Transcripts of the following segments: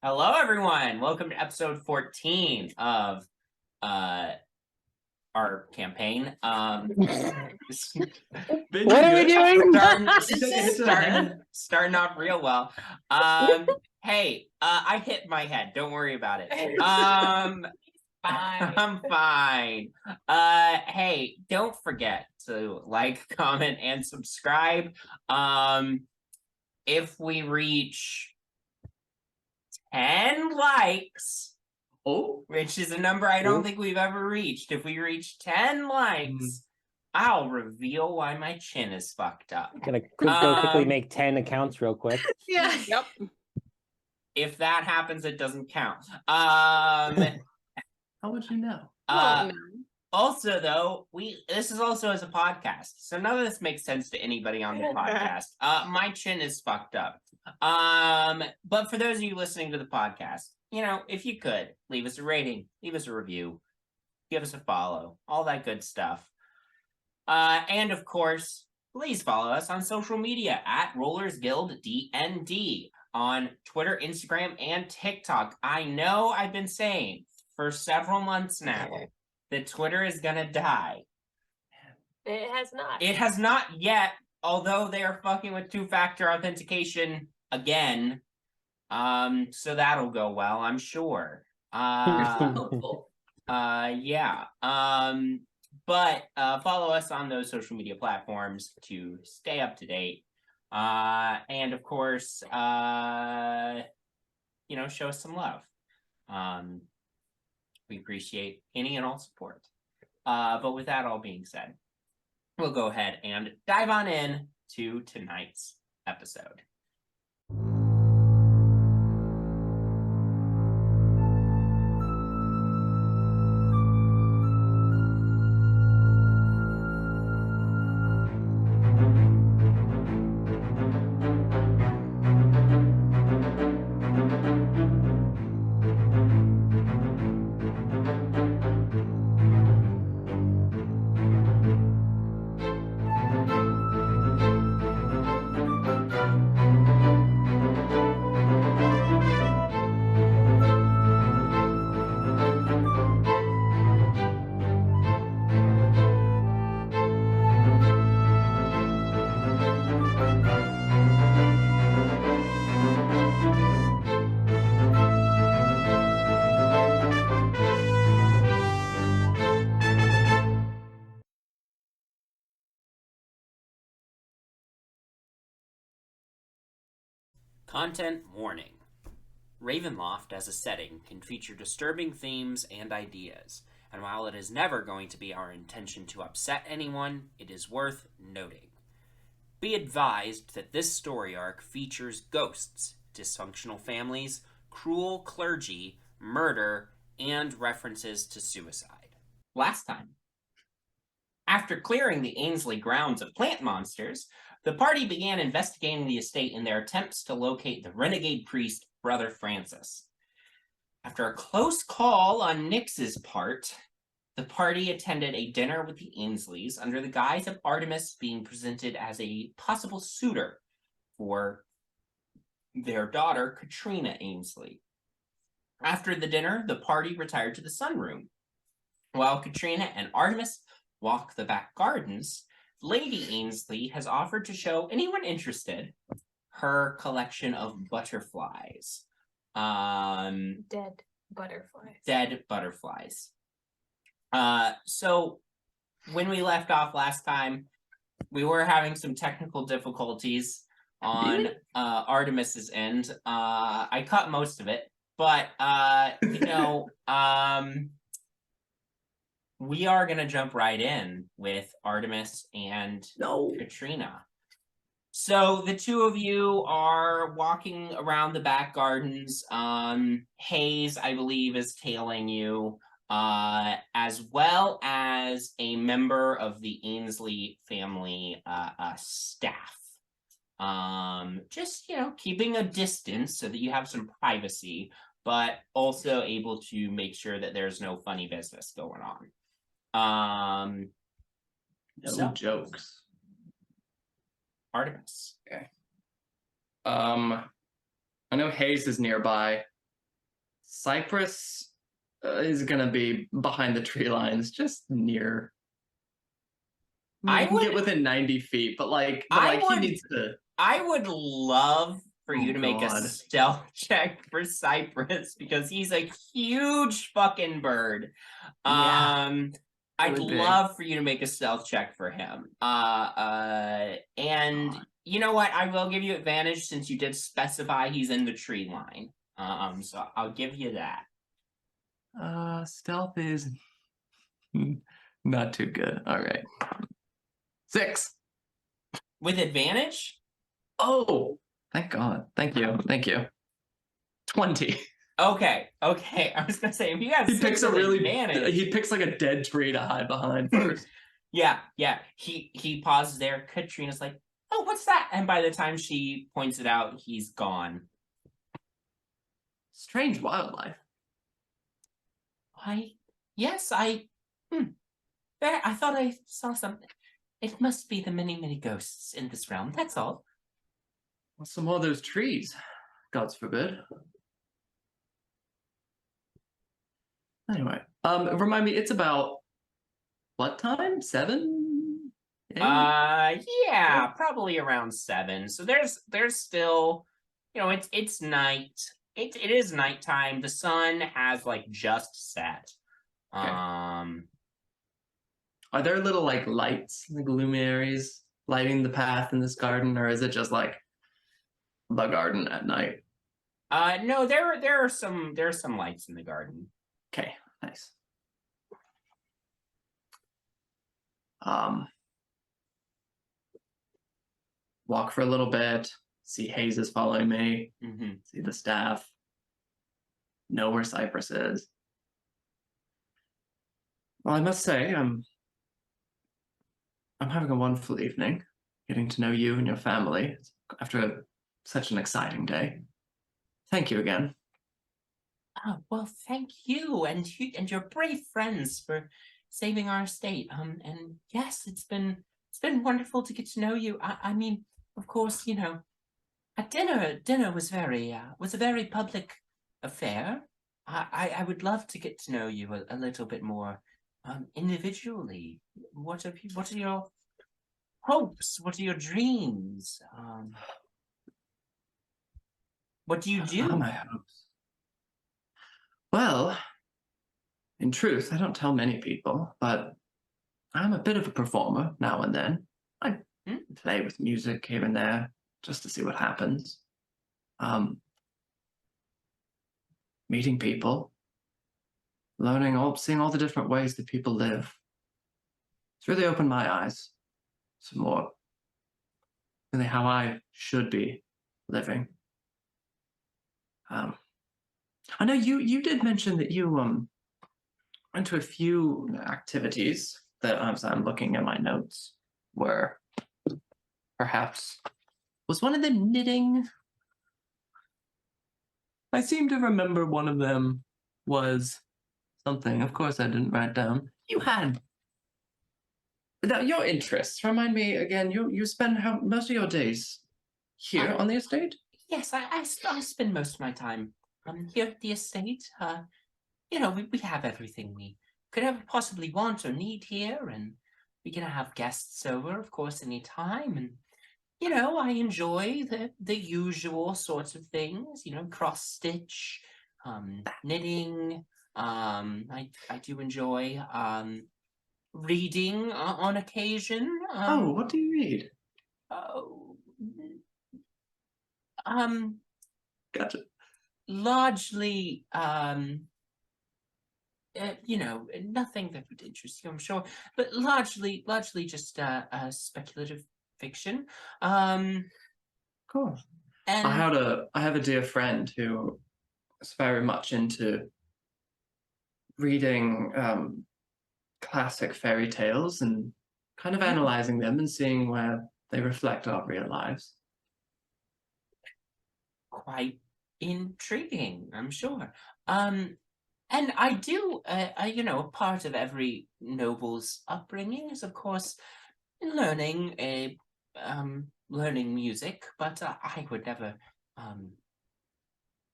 Hello, everyone. Welcome to episode 14 of our campaign. What are we doing? Starting off real well. Hey, I hit my head. Don't worry about it. Fine. I'm fine. Hey, don't forget to like, comment, and subscribe. If we reach 10 likes, which is a number I don't think we've ever reached. If we reach 10 likes, I'll reveal why my chin is fucked up. Gonna go quickly make 10 accounts real quick. Yeah. Yep. If that happens, it doesn't count. How would you know? Also, though, this is also as a podcast, so none of this makes sense to anybody on the podcast. My chin is fucked up. But for those of you listening to the podcast, you know, if you could, leave us a rating, leave us a review, give us a follow, all that good stuff. And of course, please follow us on social media at RollersGuildDND on Twitter, Instagram, and TikTok. I know I've been saying for several months now that Twitter is gonna die. It has not. It has not yet, although they are fucking with two-factor authentication again. So that'll go well, I'm sure. Yeah. But follow us on those social media platforms to stay up to date. And of course, you know, show us some love. We appreciate any and all support. But with that all being said, we'll go ahead and dive on in to tonight's episode. Content warning. Ravenloft as a setting can feature disturbing themes and ideas, and while it is never going to be our intention to upset anyone, it is worth noting. Be advised that this story arc features ghosts, dysfunctional families, cruel clergy, murder, and references to suicide. Last time, after clearing the Ainsleys grounds of plant monsters, the party began investigating the estate in their attempts to locate the renegade priest, Brother Francis. After a close call on Nyx's part, the party attended a dinner with the Ainsleys under the guise of Artemis being presented as a possible suitor for their daughter, Katrina Ainsley. After the dinner, the party retired to the sunroom. While Katrina and Artemis walked the back gardens, Lady Ainsley has offered to show anyone interested her collection of butterflies. Dead butterflies. Dead butterflies. So when we left off last time, we were having some technical difficulties on Artemis's end. I cut most of it, but you know, we are going to jump right in with Artemis and Katrina. So the two of you are walking around the back gardens. Hayes, I believe, is tailing you, as well as a member of the Ainsley family staff. Just, you know, keeping a distance so that you have some privacy, but also able to make sure that there's no funny business going on. No jokes. Artemis. Okay. I know Hayes is nearby. Cypress is gonna be behind the tree lines, just near. I You can would- get within 90 feet, but he needs to. I would love for you to make a God. stealth check for Cypress because he's a huge fucking bird. Yeah, I'd really big. love for you to make a stealth check for him. And you know what? I will give you advantage since you did specify he's in the tree line. So I'll give you that. Stealth is not too good. All right. 6. With advantage? Oh, thank God. Thank you. 20. Okay. I was gonna say if you got He 6 picks a with really. advantage. He picks like a dead tree to hide behind first. Yeah. He pauses there. Katrina's like, "Oh, what's that?" And by the time she points it out, he's gone. Strange wildlife. I thought I saw something. It must be the many ghosts in this realm. That's all. What's some more of those trees? Gods forbid. Anyway, remind me, it's about what time? 7? 8? Yeah, probably around 7. So there's still, it's night. It is nighttime. The sun has like just set. Okay. Are there little like lights, like luminaries, lighting the path in this garden, or is it just like the garden at night? No, there are some lights in the garden. Okay, nice. Walk for a little bit, see Hayes is following me, see the staff, know where Cypress is. Well, I must say, I'm having a wonderful evening, getting to know you and your family after such an exciting day. Thank you again. Oh, well, thank you and your brave friends for saving our estate. And yes, it's been wonderful to get to know you. I mean, of course, at dinner was a very public affair. I would love to get to know you a little bit more individually. What are your hopes? What are your dreams? What do you do? My hopes. Well, in truth, I don't tell many people, but I'm a bit of a performer now and then. I play with music here and there just to see what happens. Meeting people, seeing all the different ways that people live. It's really opened my eyes some more. Really how I should be living. I know you did mention that you went to a few activities that as I'm looking at my notes were perhaps was one of them knitting? I seem to remember one of them was something. Of course, I didn't write down. You had your interests. Remind me again. You spend most of your days here on the estate? Yes, I spend most of my time here at the estate. We have everything we could ever possibly want or need here, and we can have guests over, of course, any time. And I enjoy the usual sorts of things. Cross stitch, knitting. I do enjoy reading on occasion. What do you read? Gotcha. Largely, nothing that would interest you, I'm sure, but largely just speculative fiction. Cool. And I have a dear friend who is very much into reading classic fairy tales and kind of analyzing them and seeing where they reflect our real lives. Quite intriguing, I'm sure. And I do, a part of every noble's upbringing is, of course, learning music, but I would never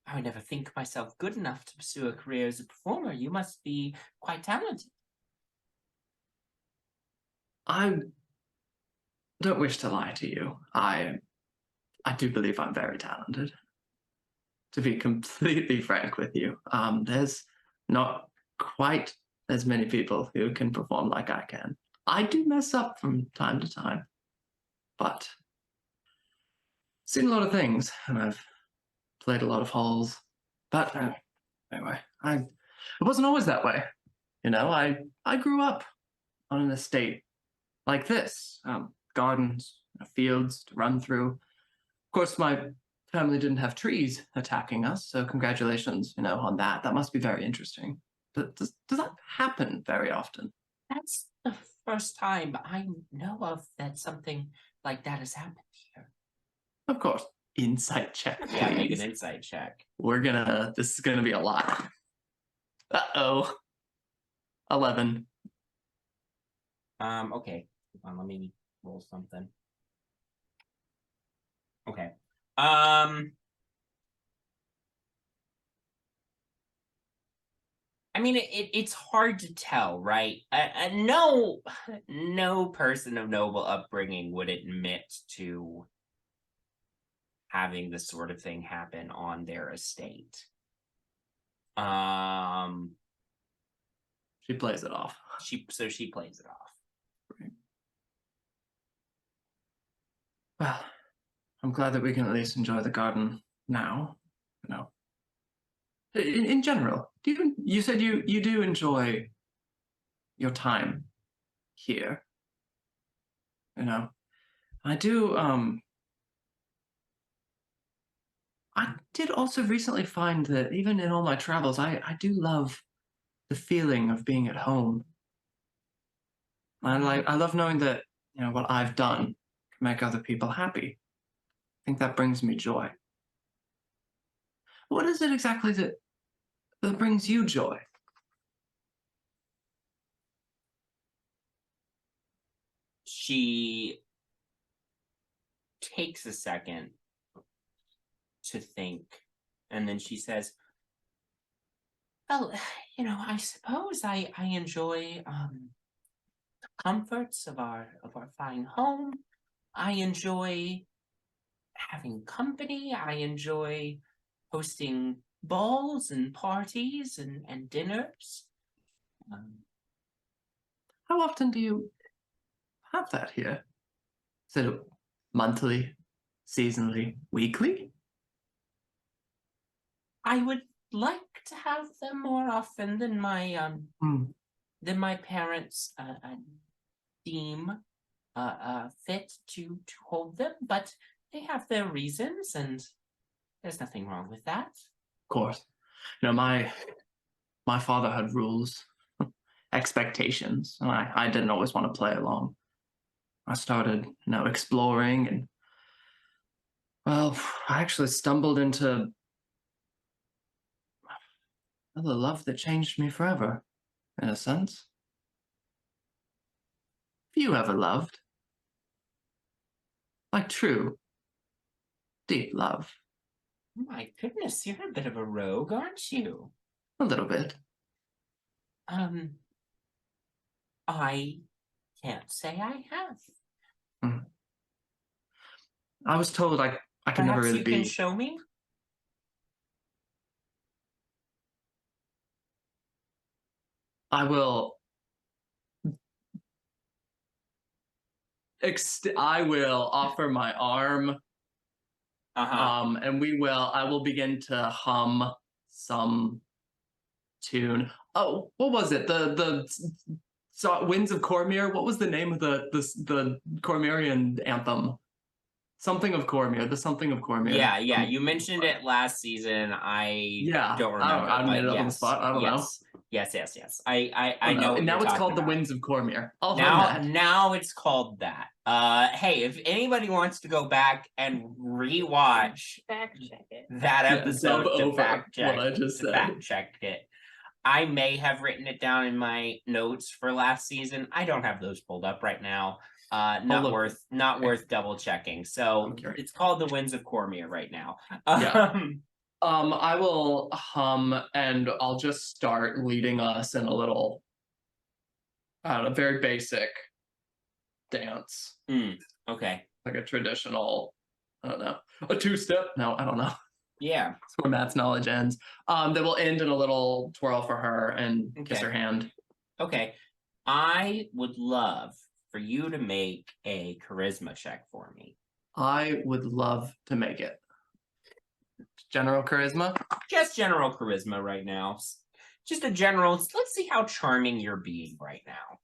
I would never think myself good enough to pursue a career as a performer. You must be quite talented. I don't wish to lie to you. I do believe I'm very talented. To be completely frank with you, there's not quite as many people who can perform like I can. I do mess up from time to time, but seen a lot of things, and I've played a lot of halls. But anyway, it wasn't always that way. You know, I grew up on an estate like this, gardens, fields to run through. Of course, my family didn't have trees attacking us, so congratulations, on that. That must be very interesting. But does that happen very often? That's the first time I know of that something like that has happened here. Of course. Insight check. Yeah, make an insight check. This is gonna be a lot. Uh-oh. 11. Okay. Hold on, let me roll something. Okay. I mean, it's hard to tell, right? No person of noble upbringing would admit to having this sort of thing happen on their estate. She plays it off. She plays it off. Right. Well, I'm glad that we can at least enjoy the garden now. In general, you said you do enjoy your time here. I do. I did also recently find that even in all my travels, I do love the feeling of being at home. I love knowing that what I've done can make other people happy. I think that brings me joy. What is it exactly that brings you joy? She takes a second to think, and then she says, well, I suppose I enjoy the comforts of our fine home. I enjoy having company. I enjoy hosting balls and parties and dinners. How often do you have that here? Is it monthly, seasonally, weekly? I would like to have them more often than my parents deem fit to hold them, but they have their reasons, and there's nothing wrong with that. Of course. My father had rules, expectations, and I didn't always want to play along. I started, exploring, and well, I actually stumbled into the love that changed me forever, in a sense. Have you ever loved? Like true, deep love? My goodness, you're a bit of a rogue, aren't you? A little bit. I can't say I have. I was told I can never really you be. Can show me? I will. I will offer my arm. And I will begin to hum some tune. Oh, what was it? The Winds of Cormyr. What was the name of the Cormyrian anthem? Something of Cormyr. The something of Cormyr. Yeah. You mentioned it last season. I don't remember. I made it up on the spot. I don't know. Yes. I know. Now it's called about. The Winds of Cormyr. Now it's called that. Hey, if anybody wants to go back and rewatch Fact check it. that episode to fact check what I just said. Fact check it. I may have written it down in my notes for last season. I don't have those pulled up right now. Not worth double checking. So it's called The Winds of Cormyr right now. I will hum and I'll just start leading us in a little, I don't know, very basic dance. Okay. Like a traditional, I don't know, a two-step? No, I don't know. Yeah. That's where Matt's knowledge ends. That will end in a little twirl for her and kiss Okay. her hand. Okay. I would love for you to make a charisma check for me. I would love to make it. General charisma? Just general charisma right now. Just a general, let's see how charming you're being right now.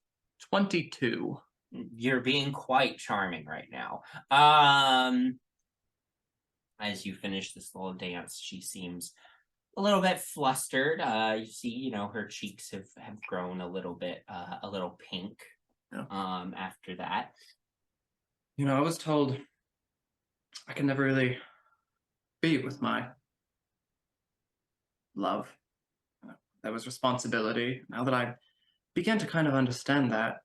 22. You're being quite charming right now. As you finish this little dance, she seems a little bit flustered. You see, her cheeks have grown a little bit, a little pink. Yeah. After that. I was told I can never really be with my love. There was responsibility. Now that I began to kind of understand that,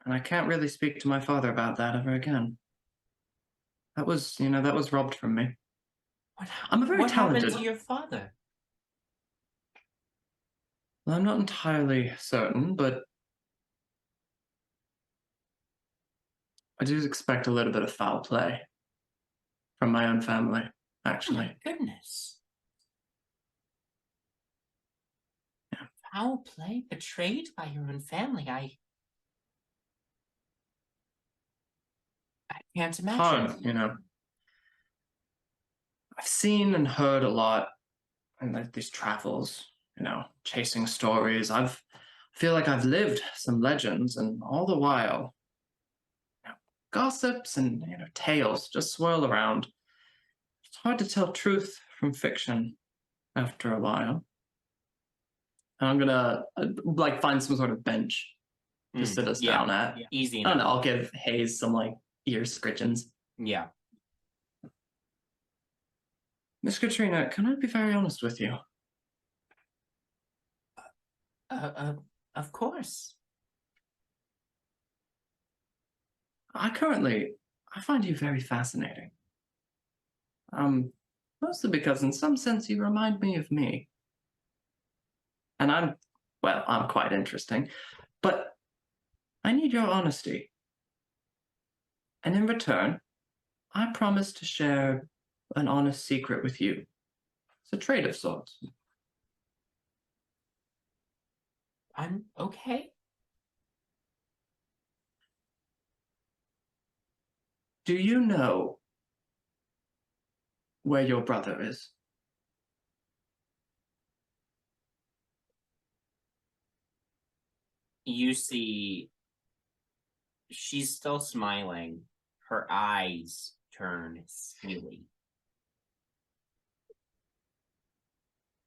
and I can't really speak to my father about that ever again. That was robbed from me. I'm a very what talented. happened to your father? Well, I'm not entirely certain, but I do expect a little bit of foul play from my own family, actually. Oh my goodness. Yeah. Foul play? Betrayed by your own family? I can't imagine. Hard, I've seen and heard a lot in these travels, chasing stories. I feel like I've lived some legends, and all the while, gossips and tales just swirl around. It's hard to tell truth from fiction after a while. And I'm gonna find some sort of bench to sit us down at. Yeah. Easy I enough. don't know, I'll give Hayes some ear scritchings. Yeah. Miss Katrina, can I be very honest with you? Of course. I find you very fascinating. Mostly because in some sense you remind me of me. And I'm quite interesting, but I need your honesty. And in return, I promise to share an honest secret with you. It's a trade of sorts. I'm okay. Do you know where your brother is? You see, she's still smiling. Her eyes turn steely.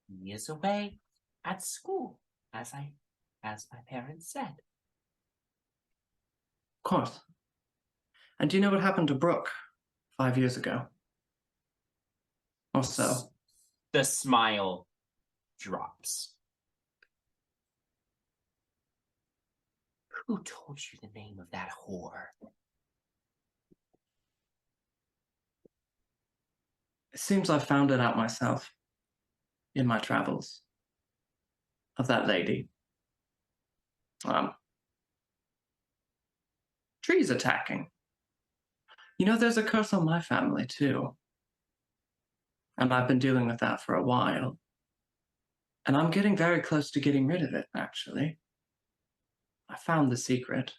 He is away at school, as my parents said. Of course. And do you know what happened to Brooke 5 years ago? Or so? The smile drops. Who told you the name of that whore? It seems I found it out myself in my travels of that lady. Trees attacking. There's a curse on my family too. And I've been dealing with that for a while. And I'm getting very close to getting rid of it, actually. I found the secret.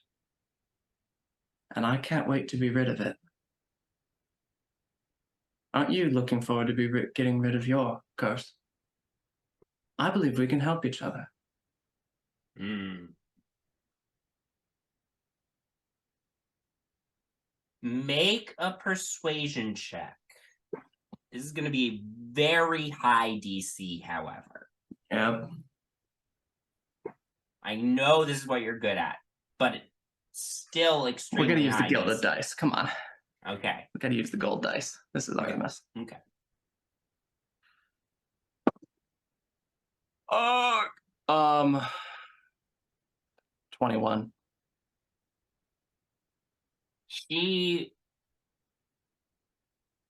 And I can't wait to be rid of it. Aren't you looking forward to getting rid of your curse? I believe we can help each other. Make a persuasion check. This is going to be a very high DC, however. Yep. I know this is what you're good at, but it's still extremely We're going to use the high gilded DC. dice. Come on. Okay. We're going to use the gold dice. This is Artemis. Okay. 21. She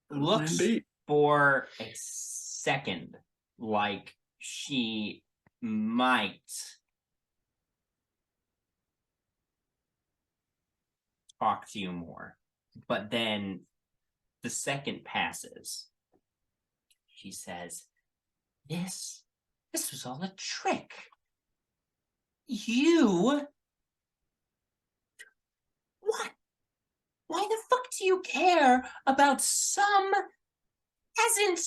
looks for a second like she might talk to you more. But then the second passes. She says, This was all a trick. You... What? Why the fuck do you care about some peasant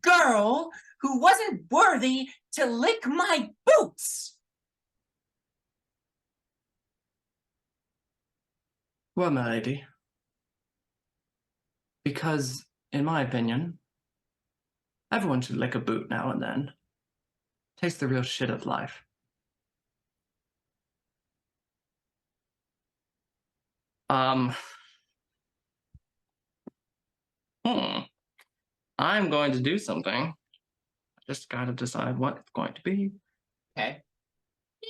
girl who wasn't worthy to lick my boots? Well, my lady, because, in my opinion, everyone should lick a boot now and then. Taste the real shit of life. I'm going to do something. I just gotta decide what it's going to be. Okay.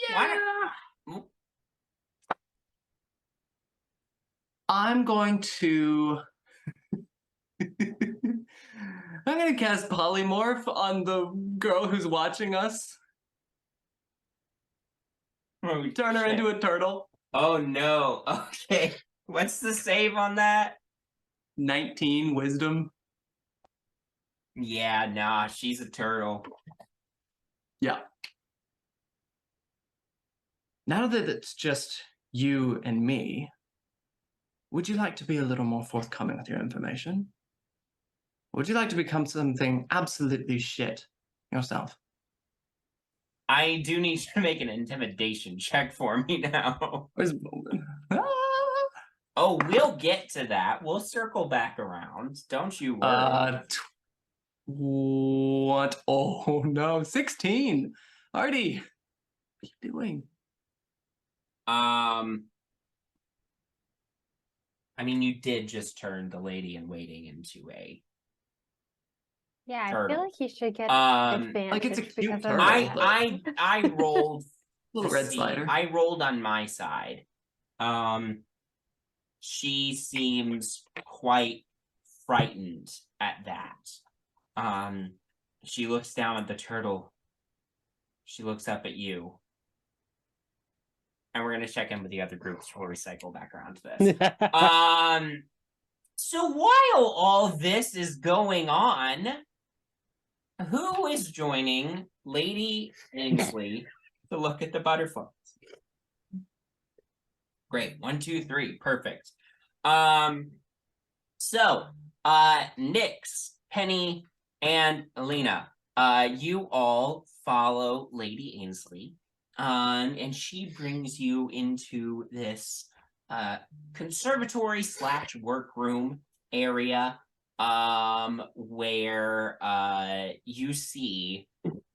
Yeah. I'm going to... I'm going to cast Polymorph on the girl who's watching us. Oh, Turn her into a turtle. Oh no. Okay. What's the save on that? 19 wisdom. Yeah, nah, she's a turtle. Yeah. Now that it's just you and me, would you like to be a little more forthcoming with your information? Would you like to become something absolutely shit yourself? I do need to make an intimidation check for me now. Where's Bowmin? Oh, we'll get to that. We'll circle back around. Don't you worry. What? Oh no, 16. Artie, what are you doing? I mean, you did just turn the lady in waiting into a Yeah, turtle. I feel like you should get like it's a advantage cute because of turtle. I rolled Little to red see. slider. I rolled on my side. She seems quite frightened at that. She looks down at the turtle. She looks up at you. And we're gonna check in with the other groups before we cycle back around to this. So while all this is going on, who is joining Lady Ainsley to look at the butterflies? Great. 1, 2, 3. Perfect. So, Nyx, Penny, and Elina, you all follow Lady Ainsley. And she brings you into this conservatory / workroom area where you see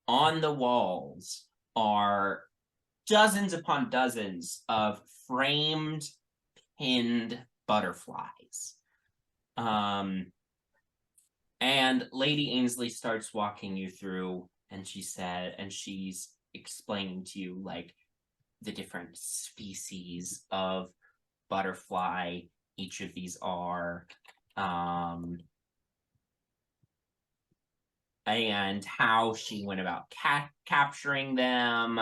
on the walls are dozens upon dozens of framed, pinned butterflies. And Lady Ainsley starts walking you through, and she's explaining to you like the different species of butterfly each of these are, and how she went about capturing them,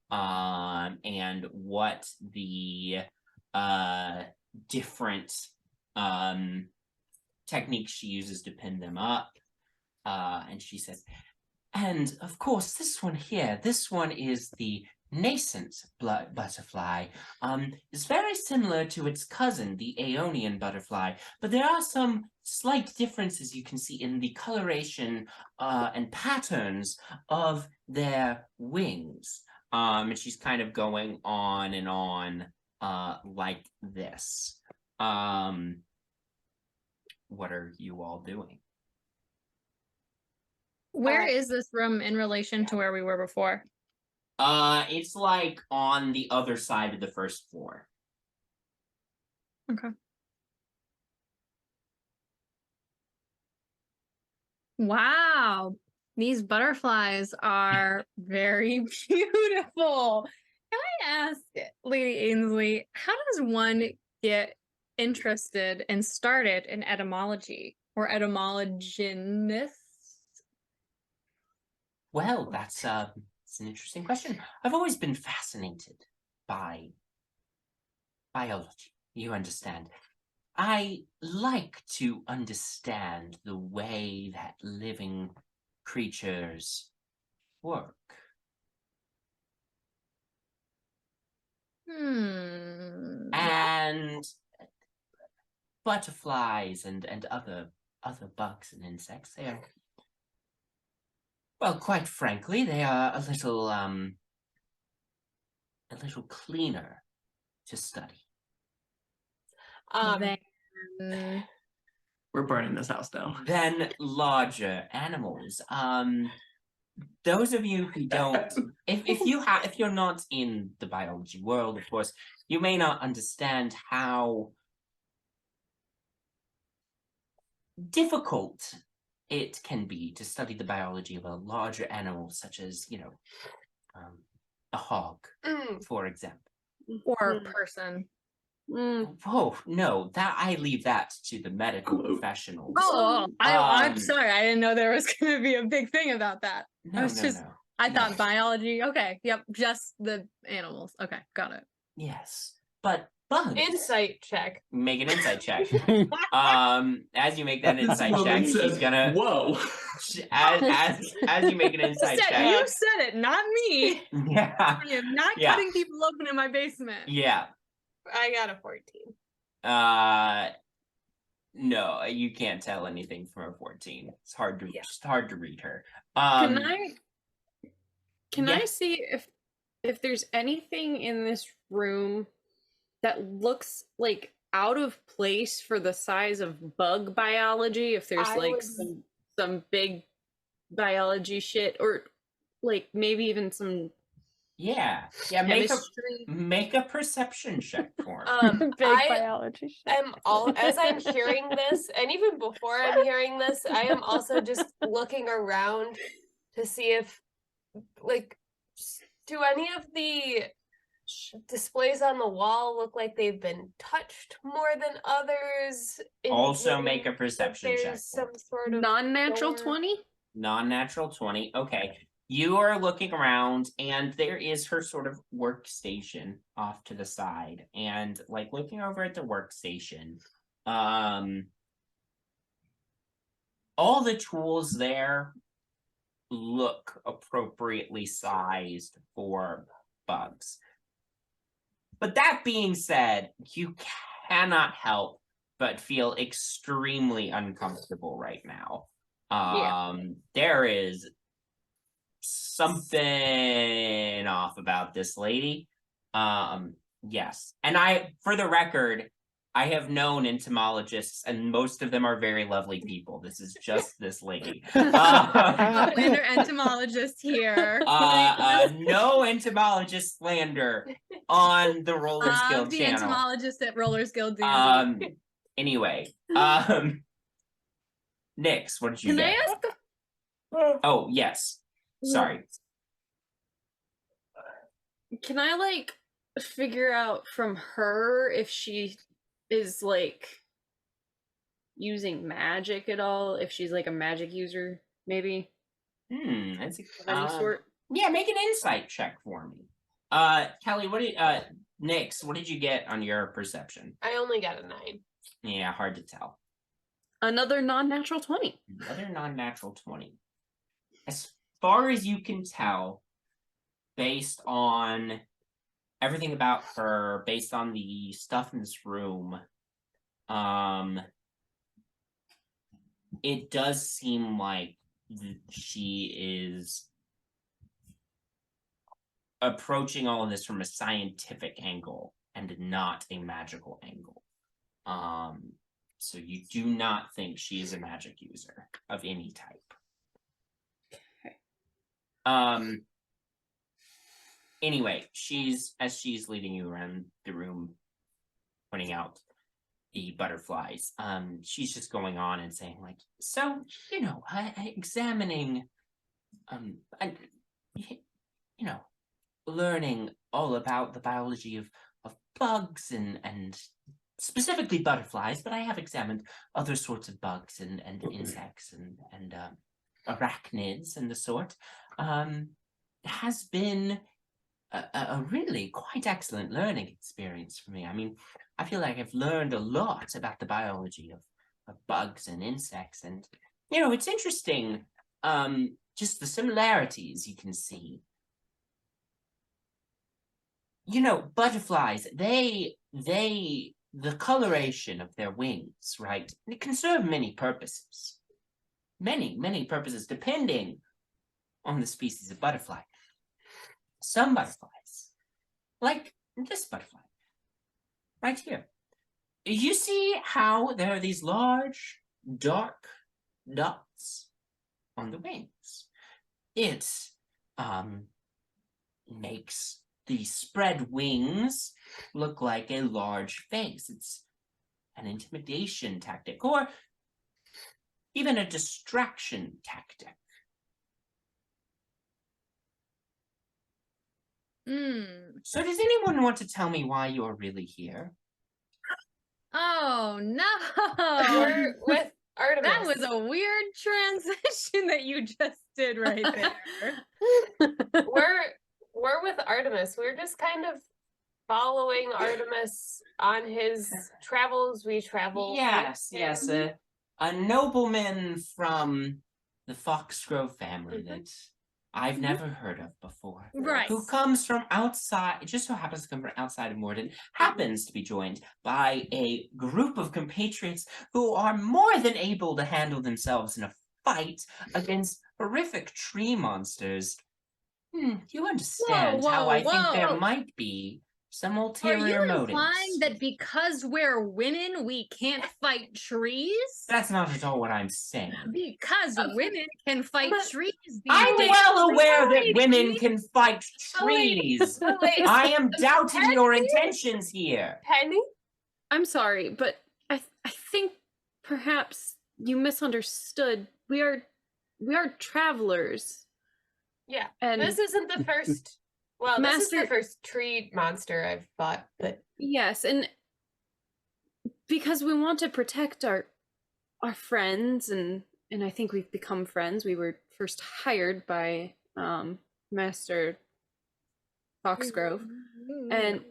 and what the different techniques she uses to pin them up. And she says, and of course, this one is the nascent butterfly. It's very similar to its cousin, the Aeonian butterfly, but there are some slight differences you can see in the coloration and patterns of their wings. And she's kind of going on and on like this. What are you all doing? Where is this room in relation to where we were before? It's like on the other side of the first floor. Okay. Wow, these butterflies are very beautiful. Can I ask, Lady Ainsley, how does one get interested and started in etymology? Or etymologist? Well, that's it's an interesting question. I've always been fascinated by biology. You understand. I like to understand the way that living creatures work. And butterflies and other bugs and insects, they are, well, quite frankly, they are a little cleaner to study. Then We're burning this house down. Than larger animals. Those of you who don't, if you're not in the biology world, of course, you may not understand how difficult it can be to study the biology of a larger animal, such as, a hog, for example. or a person. Oh no, that I leave that to the medical professionals. I'm sorry. I didn't know there was going to be a big thing about that. No. I thought biology. Okay, yep, just the animals. Okay, got it. Yes, but bugs. Insight check. Make an insight check. As you make that insight check, she's gonna. Whoa. As you make an insight check. You said it, not me. Yeah. I am not cutting people open in my basement. Yeah. I got a 14. No, you can't tell anything from a 14. It's hard to read her. Can I see if there's anything in this room that looks like out of place for the size of bug biology? If there's some big biology shit, or like maybe even some make a perception check for me. Big biology shit. As I'm hearing this, and even before I'm hearing this, I am also just looking around to see if, do any of the displays on the wall look like they've been touched more than others? Also make a perception check. There's some sort of non-natural 20? Non-natural 20. Okay. You are looking around, and there is her sort of workstation off to the side. And, looking over at the workstation, all the tools there look appropriately sized for bugs. But that being said, you cannot help but feel extremely uncomfortable right now. There is something off about this lady. Yes. And for the record, I have known entomologists, and most of them are very lovely people. This is just this lady. Slander entomologist here. No entomologist slander on the Rollers Guild the channel. entomologist at Rollers Guild. Anyway, Nyx, what did you get? I ask Oh, yes. Sorry. Can I figure out from her if she is using magic at all? If she's a magic user, maybe? That's of any sort? Yeah, make an insight check for me. Kelly, Nyx, what did you get on your perception? I only got a 9. Yeah, hard to tell. Another non-natural 20. Another non-natural 20. As far as you can tell, based on everything about her, based on the stuff in this room, it does seem like she is approaching all of this from a scientific angle and not a magical angle. So you do not think she is a magic user of any type. Okay. Anyway, as she's leading you around the room, pointing out the butterflies, she's just going on and saying examining, learning all about the biology of bugs and specifically butterflies, but I have examined other sorts of bugs and insects and arachnids and the sort. Has been a really quite excellent learning experience for me. I mean, I feel like I've learned a lot about the biology of bugs and insects, and it's interesting. Just the similarities you can see. Butterflies, the coloration of their wings, right? It can serve many purposes. Many purposes, depending on the species of butterfly. Some butterflies, like this butterfly, right here. You see how there are these large, dark dots on the wings. It makes the spread wings look like a large face. It's an intimidation tactic, or even a distraction tactic. So does anyone want to tell me why you're really here? Oh no! We're with Artemis. That was a weird transition that you just did right there. we're with Artemis. We're just kind of following Artemis on his travels. We travel. Yes. A nobleman from the Foxgrove family that I've never heard of before. Right. Who comes from outside, it just so happens to come from outside of Morden, happens to be joined by a group of compatriots who are more than able to handle themselves in a fight against horrific tree monsters. You understand how I think there might be some ulterior motives. Are you implying that because we're women, we can't fight trees? That's not at all what I'm saying. Because women can fight trees. I'm well aware that women can fight trees. I am doubting your intentions here. Penny? I'm sorry, but I think perhaps you misunderstood. We are travelers. Yeah. And this isn't the first. Well, this is the Master- first tree monster I've fought, but yes, and because we want to protect our friends, and I think we've become friends. We were first hired by Master Foxgrove, and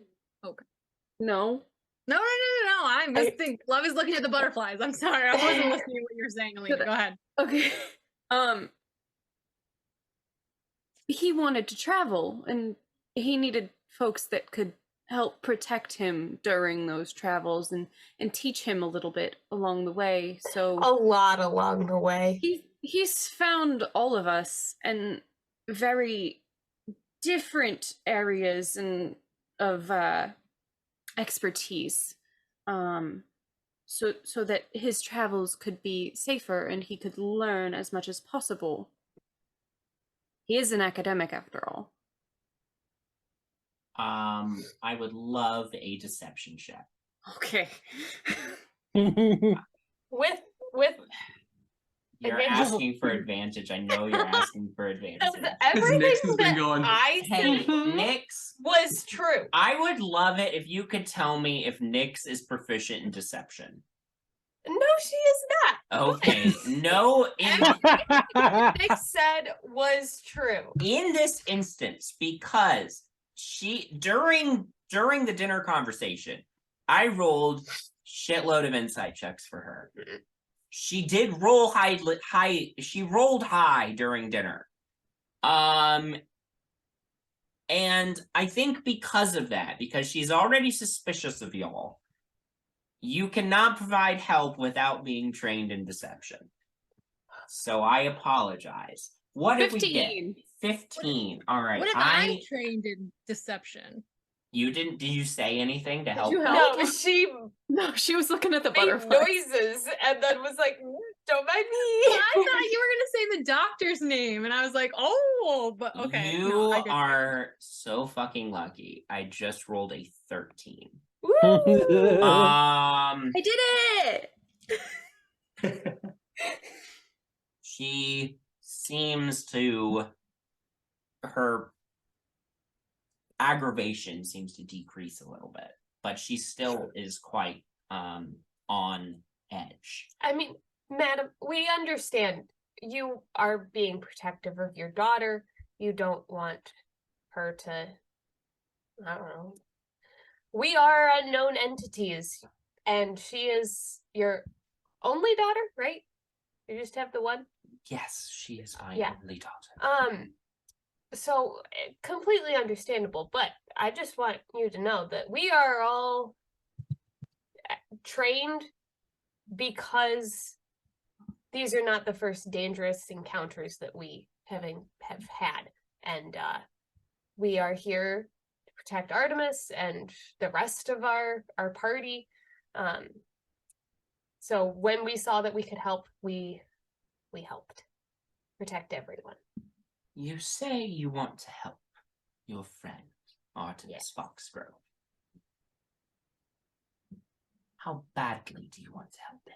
no. I'm listening. Love is looking at the butterflies. I'm sorry, I wasn't listening to what you were saying, Elina. Go ahead. Okay. He wanted to travel, and he needed folks that could help protect him during those travels and teach him a little bit along the way. So a lot along the way. He's found all of us in very different areas and of expertise, so that his travels could be safer and he could learn as much as possible. He is an academic, after all. I would love a deception check. Okay. With You're asking for advantage. I know you're asking for advantage. Everything Nyx has been that going, I Hey, said Nyx, was true. I would love it if you could tell me if Nyx is proficient in deception. No, she is not. Okay, no. Nick said was true. In this instance, because she during the dinner conversation, I rolled shitload of insight checks for her. She did roll high. She rolled high during dinner, and I think because of that, because she's already suspicious of y'all, you cannot provide help without being trained in deception. So I apologize. What did we get? 15. All right. What if I'm trained in deception? You didn't? Did you say anything to help? you her? help? No, she she was looking at the made butterflies. noises and then was like, "Don't mind me." I thought you were gonna say the doctor's name, and I was like, "Oh, but okay." You are so fucking lucky. I just rolled a 13. Woo! I did it. She seems to, her aggravation seems to decrease a little bit, but she still is quite on edge. I mean, madam, we understand you are being protective of your daughter. You don't want her to, I don't know. We are unknown entities, and she is your only daughter, right? You just have the one? Yes, she is my only daughter. So completely understandable, but I just want you to know that we are all trained because these are not the first dangerous encounters that we have had, and we are here to protect Artemis and the rest of our party. So when we saw that we could help, we helped protect everyone. You say you want to help your friend, Artemis Foxgrove. How badly do you want to help him?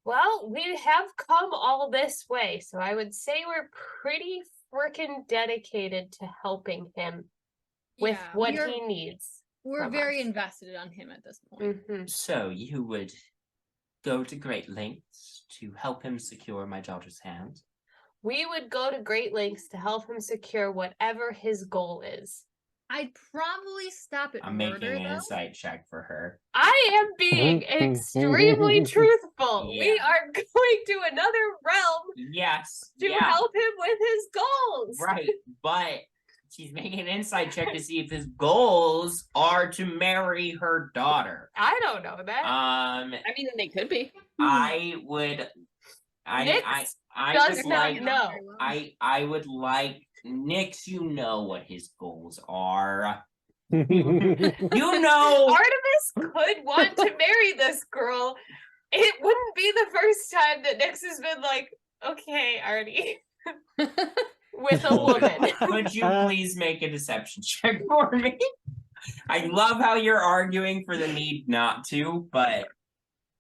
Well, we have come all this way, so I would say we're pretty freaking dedicated to helping him with what he needs. We're very invested on him at this point. So you would go to great lengths to help him secure my daughter's hand? We would go to great lengths to help him secure whatever his goal is. I'd probably stop at I'm murder, making an though. insight check for her. I am being extremely truthful. Yeah. We are going to another realm Yes. to help him with his goals. Right, but she's making an insight check to see if his goals are to marry her daughter. I don't know that. I mean, they could be. I would does not know. I would like Nyx, you know what his goals are. You know Artemis could want to marry this girl. It wouldn't be the first time that Nyx has been like, okay, Artie. With a woman. Could you please make a deception check for me? I love how you're arguing for the need not to, but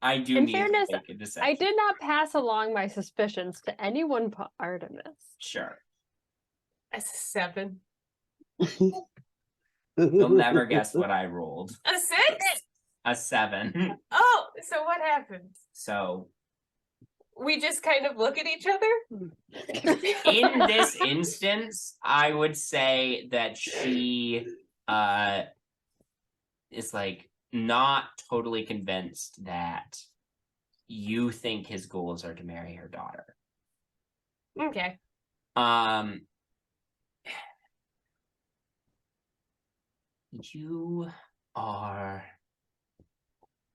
I do In need fairness, to make a deception. I did not pass along my suspicions to anyone but Artemis. Sure. That's a 7. You'll never guess what I rolled. A 6? A 7. Oh, so what happens? So We just kind of look at each other? in this instance, I would say that she is like not totally convinced that you think his goals are to marry her daughter. Okay. You are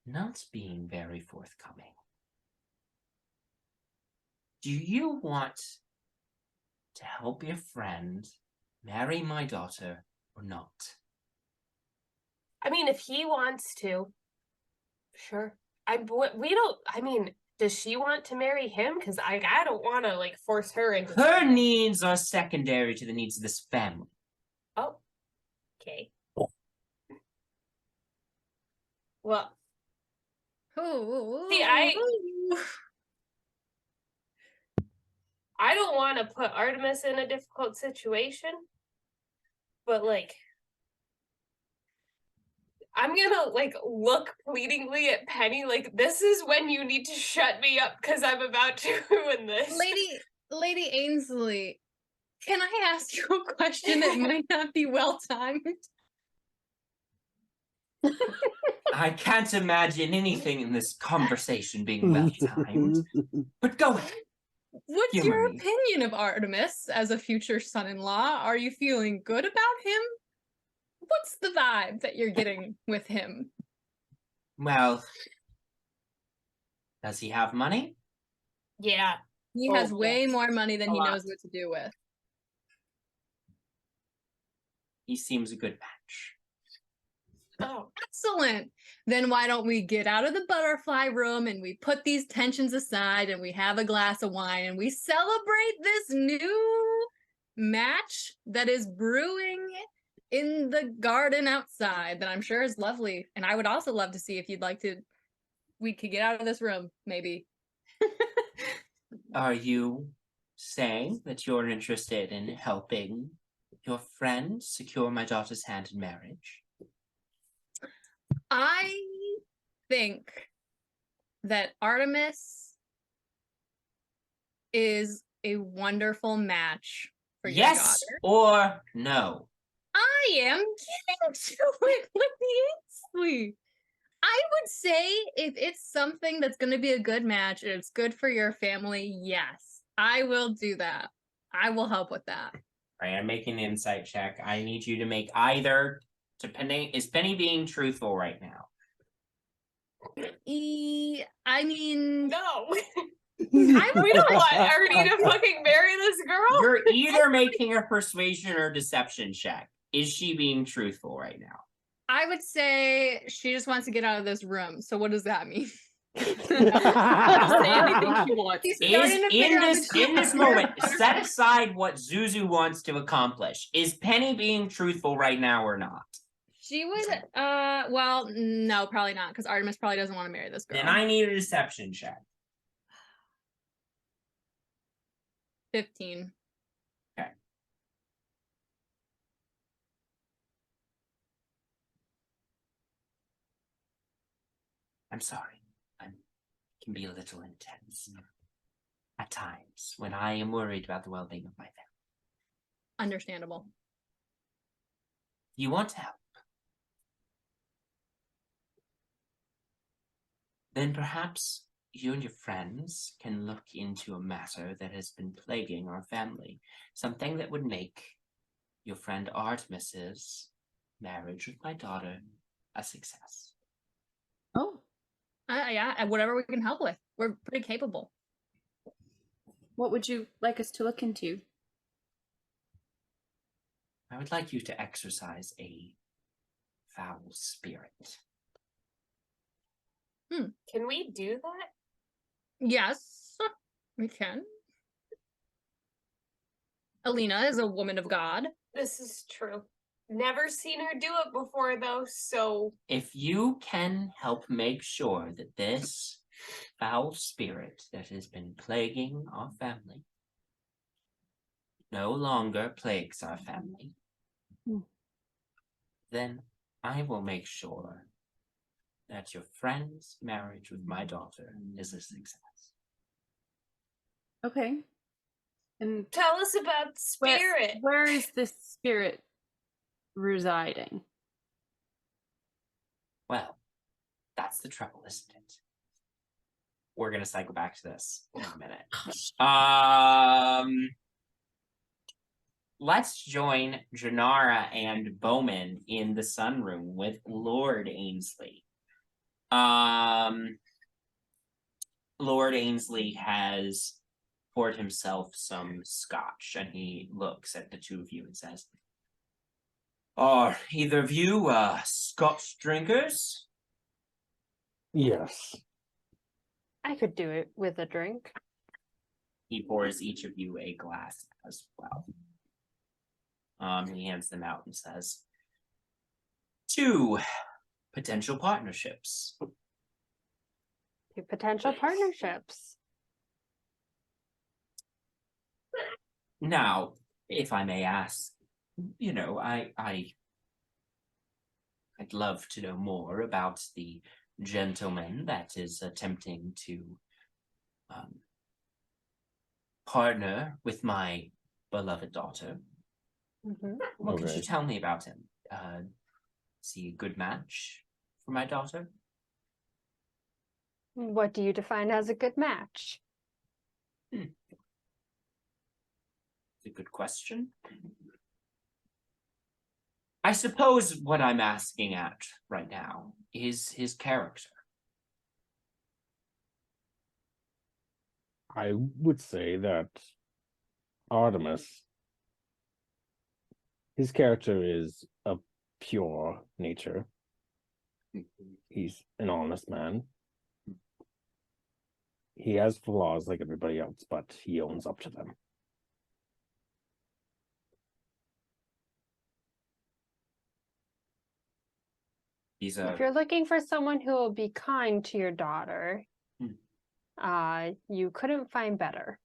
not being very forthcoming. Do you want to help your friend marry my daughter or not? I mean, if he wants to, sure. I mean, does she want to marry him? Because I don't want to, like, force her into Her something. needs are secondary to the needs of this family. Oh, okay. Well, see, I don't want to put Artemis in a difficult situation, but, like, I'm gonna, like, look pleadingly at Penny, like, this is when you need to shut me up, because I'm about to ruin this. Lady Ainsley, can I ask you a question that might not be well-timed? I can't imagine anything in this conversation being well-timed. But go ahead. What's Humor your me. opinion of Artemis as a future son-in-law? Are you feeling good about him? What's the vibe that you're getting with him? Well, does he have money? Yeah. He Oh, has way yes. more money than A he lot. knows what to do with. He seems a good match. Oh. Excellent. Then why don't we get out of the butterfly room and we put these tensions aside and we have a glass of wine and we celebrate this new match that is brewing in the garden outside that I'm sure is lovely. And I would also love to see if you'd like to, we could get out of this room, maybe. Are you saying that you're interested in helping your friend secure my daughter's hand in marriage? I think that Artemis is a wonderful match for your Yes daughter. or no? I am getting to it with the Ainsley. I would say if it's something that's going to be a good match and it's good for your family, yes, I will do that. I will help with that. All right, I'm making an insight check. I need you to make either to Penny. Is Penny being truthful right now? I mean, No. I would We don't want Ernie to fucking marry this girl. You're either making a persuasion or deception check. Is she being truthful right now? I would say she just wants to get out of this room. So what does that mean? Say anything she wants. She's Is starting to figure out the in this moment, set aside what Zuzu wants to accomplish. Is Penny being truthful right now or not? She would, well, no, probably not, because Artemis probably doesn't want to marry this girl. Then I need a deception check. 15. I'm sorry. I can be a little intense at times when I am worried about the well-being of my family. Understandable. You want to help? Then perhaps you and your friends can look into a matter that has been plaguing our family. Something that would make your friend Artemis's marriage with my daughter a success. Oh. Yeah, whatever we can help with. We're pretty capable. What would you like us to look into? I would like you to exorcise a foul spirit. Can we do that? Yes, we can. Elina is a woman of God. This is true. Never seen her do it before, though, so... If you can help make sure that this foul spirit that has been plaguing our family no longer plagues our family, then I will make sure that your friend's marriage with my daughter is a success. Okay. And Tell us about spirit. where is this spirit residing? Well, that's the trouble, isn't it? We're gonna cycle back to this in a minute. Let's join Jinarra and Bowmin in the sunroom with Lord Ainsleys. Lord Ainsleys has poured himself some scotch, and he looks at the two of you and says, "Are either of you scotch drinkers?" Yes. I could do it with a drink. He pours each of you a glass as well. He hands them out and says, "Two potential partnerships." Two potential partnerships. Now, if I may ask, you know, I'd love to know more about the gentleman that is attempting to partner with my beloved daughter. What could you tell me about him? Is he a good match for my daughter? What do you define as a good match? It's a good question. I suppose what I'm asking at right now is his character. I would say that Artemis, his character is of pure nature. He's an honest man. He has flaws like everybody else, but he owns up to them. If you're looking for someone who will be kind to your daughter, you couldn't find better.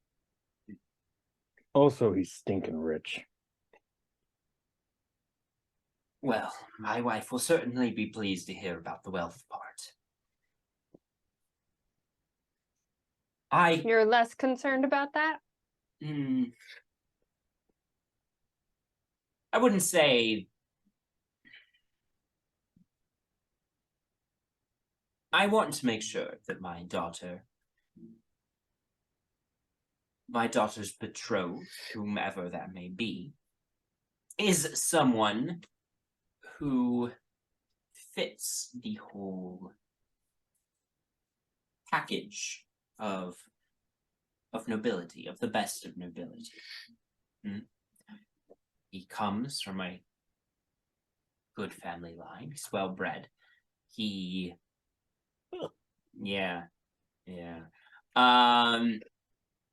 Also, he's stinking rich. Well, my wife will certainly be pleased to hear about the wealth part. You're less concerned about that? I wouldn't say. I want to make sure that my daughter's betrothed, whomever that may be, is someone who fits the whole package of nobility, of the best of nobility. He comes from a good family line. He's well bred. Yeah.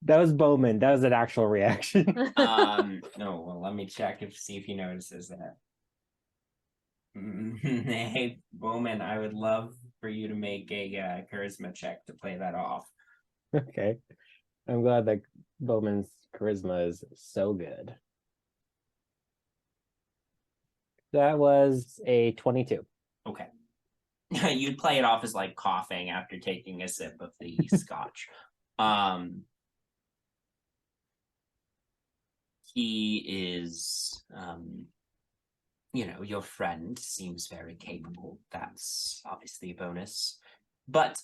That was Bowmin. That was an actual reaction. No, well, let me see if he notices that. Hey, Bowmin, I would love for you to make a charisma check to play that off. Okay. I'm glad that Bowman's charisma is so good. That was a 22. Okay. You'd play it off as like coughing after taking a sip of the scotch. He is, your friend seems very capable. That's obviously a bonus. But,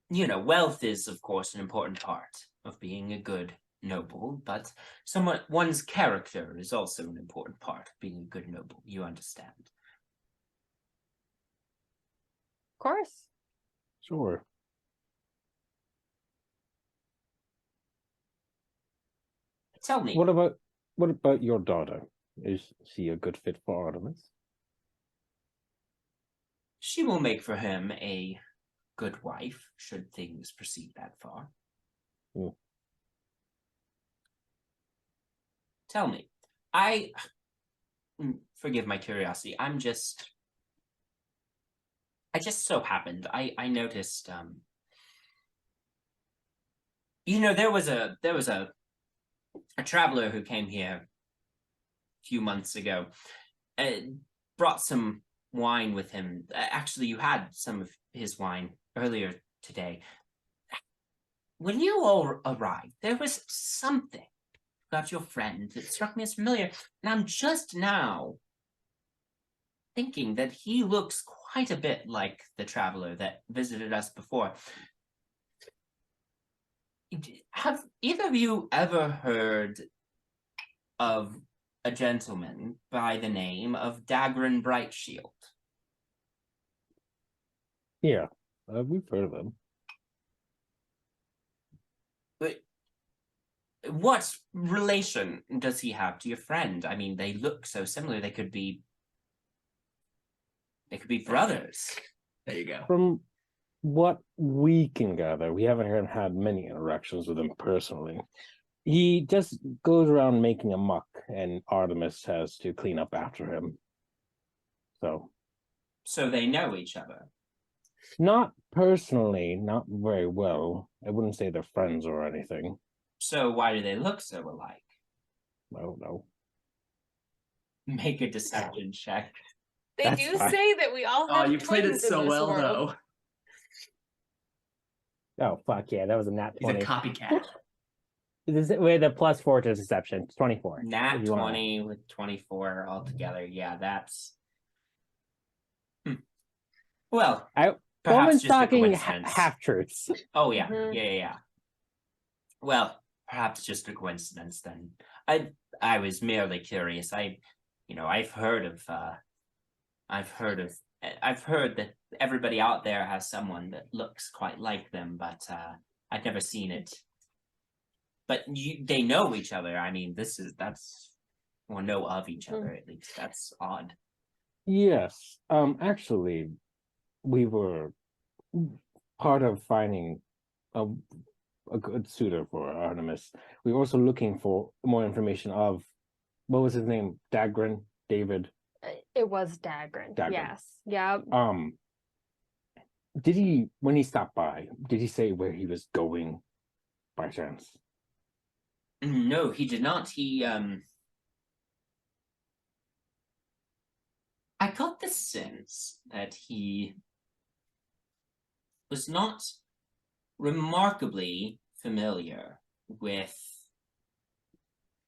wealth is, of course, an important part of being a good noble, but one's character is also an important part of being a good noble. You understand? Of course. Sure. Tell me. What about your daughter? Is she a good fit for Artemis? She will make for him a good wife, should things proceed that far. Tell me. Forgive my curiosity. I just so happened. I noticed. There was a traveler who came here a few months ago, brought some wine with him. Actually, you had some of his wine earlier today. When you all arrived, there was something about your friend that struck me as familiar, and I'm just now thinking that he looks quite a bit like the traveler that visited us before. Have either of you ever heard of a gentleman by the name of Dagran Brightshield? Yeah, we've heard of him. But what relation does he have to your friend? I mean, they look so similar. They could be brothers. There you go. From what we can gather, we haven't had many interactions with him personally. He just goes around making a muck, and Artemis has to clean up after him. So they know each other? Not personally, not very well. I wouldn't say they're friends or anything. So why do they look so alike? I don't know. Make a deception check. They do say that we all have. Oh, you played it twins in so this well, world. though. Oh, fuck yeah, that was a nat 20. He's a copycat. With a +4 to deception, 24. Nat 20 with 24 altogether. Yeah, that's... Well, perhaps just a coincidence. half-truths. Oh, yeah. Yeah. Well, perhaps just a coincidence then. I was merely curious. I've heard that everybody out there has someone that looks quite like them, but I've never seen it. But they know each other. I mean, know of each other at least. That's odd. Yes. Actually, we were part of finding a good suitor for Artemis. We were also looking for more information of, what was his name? Dagran? David? It was Dagran. Yes. Yeah. When he stopped by, did he say where he was going by chance? No, he did not. I got the sense that he was not remarkably familiar with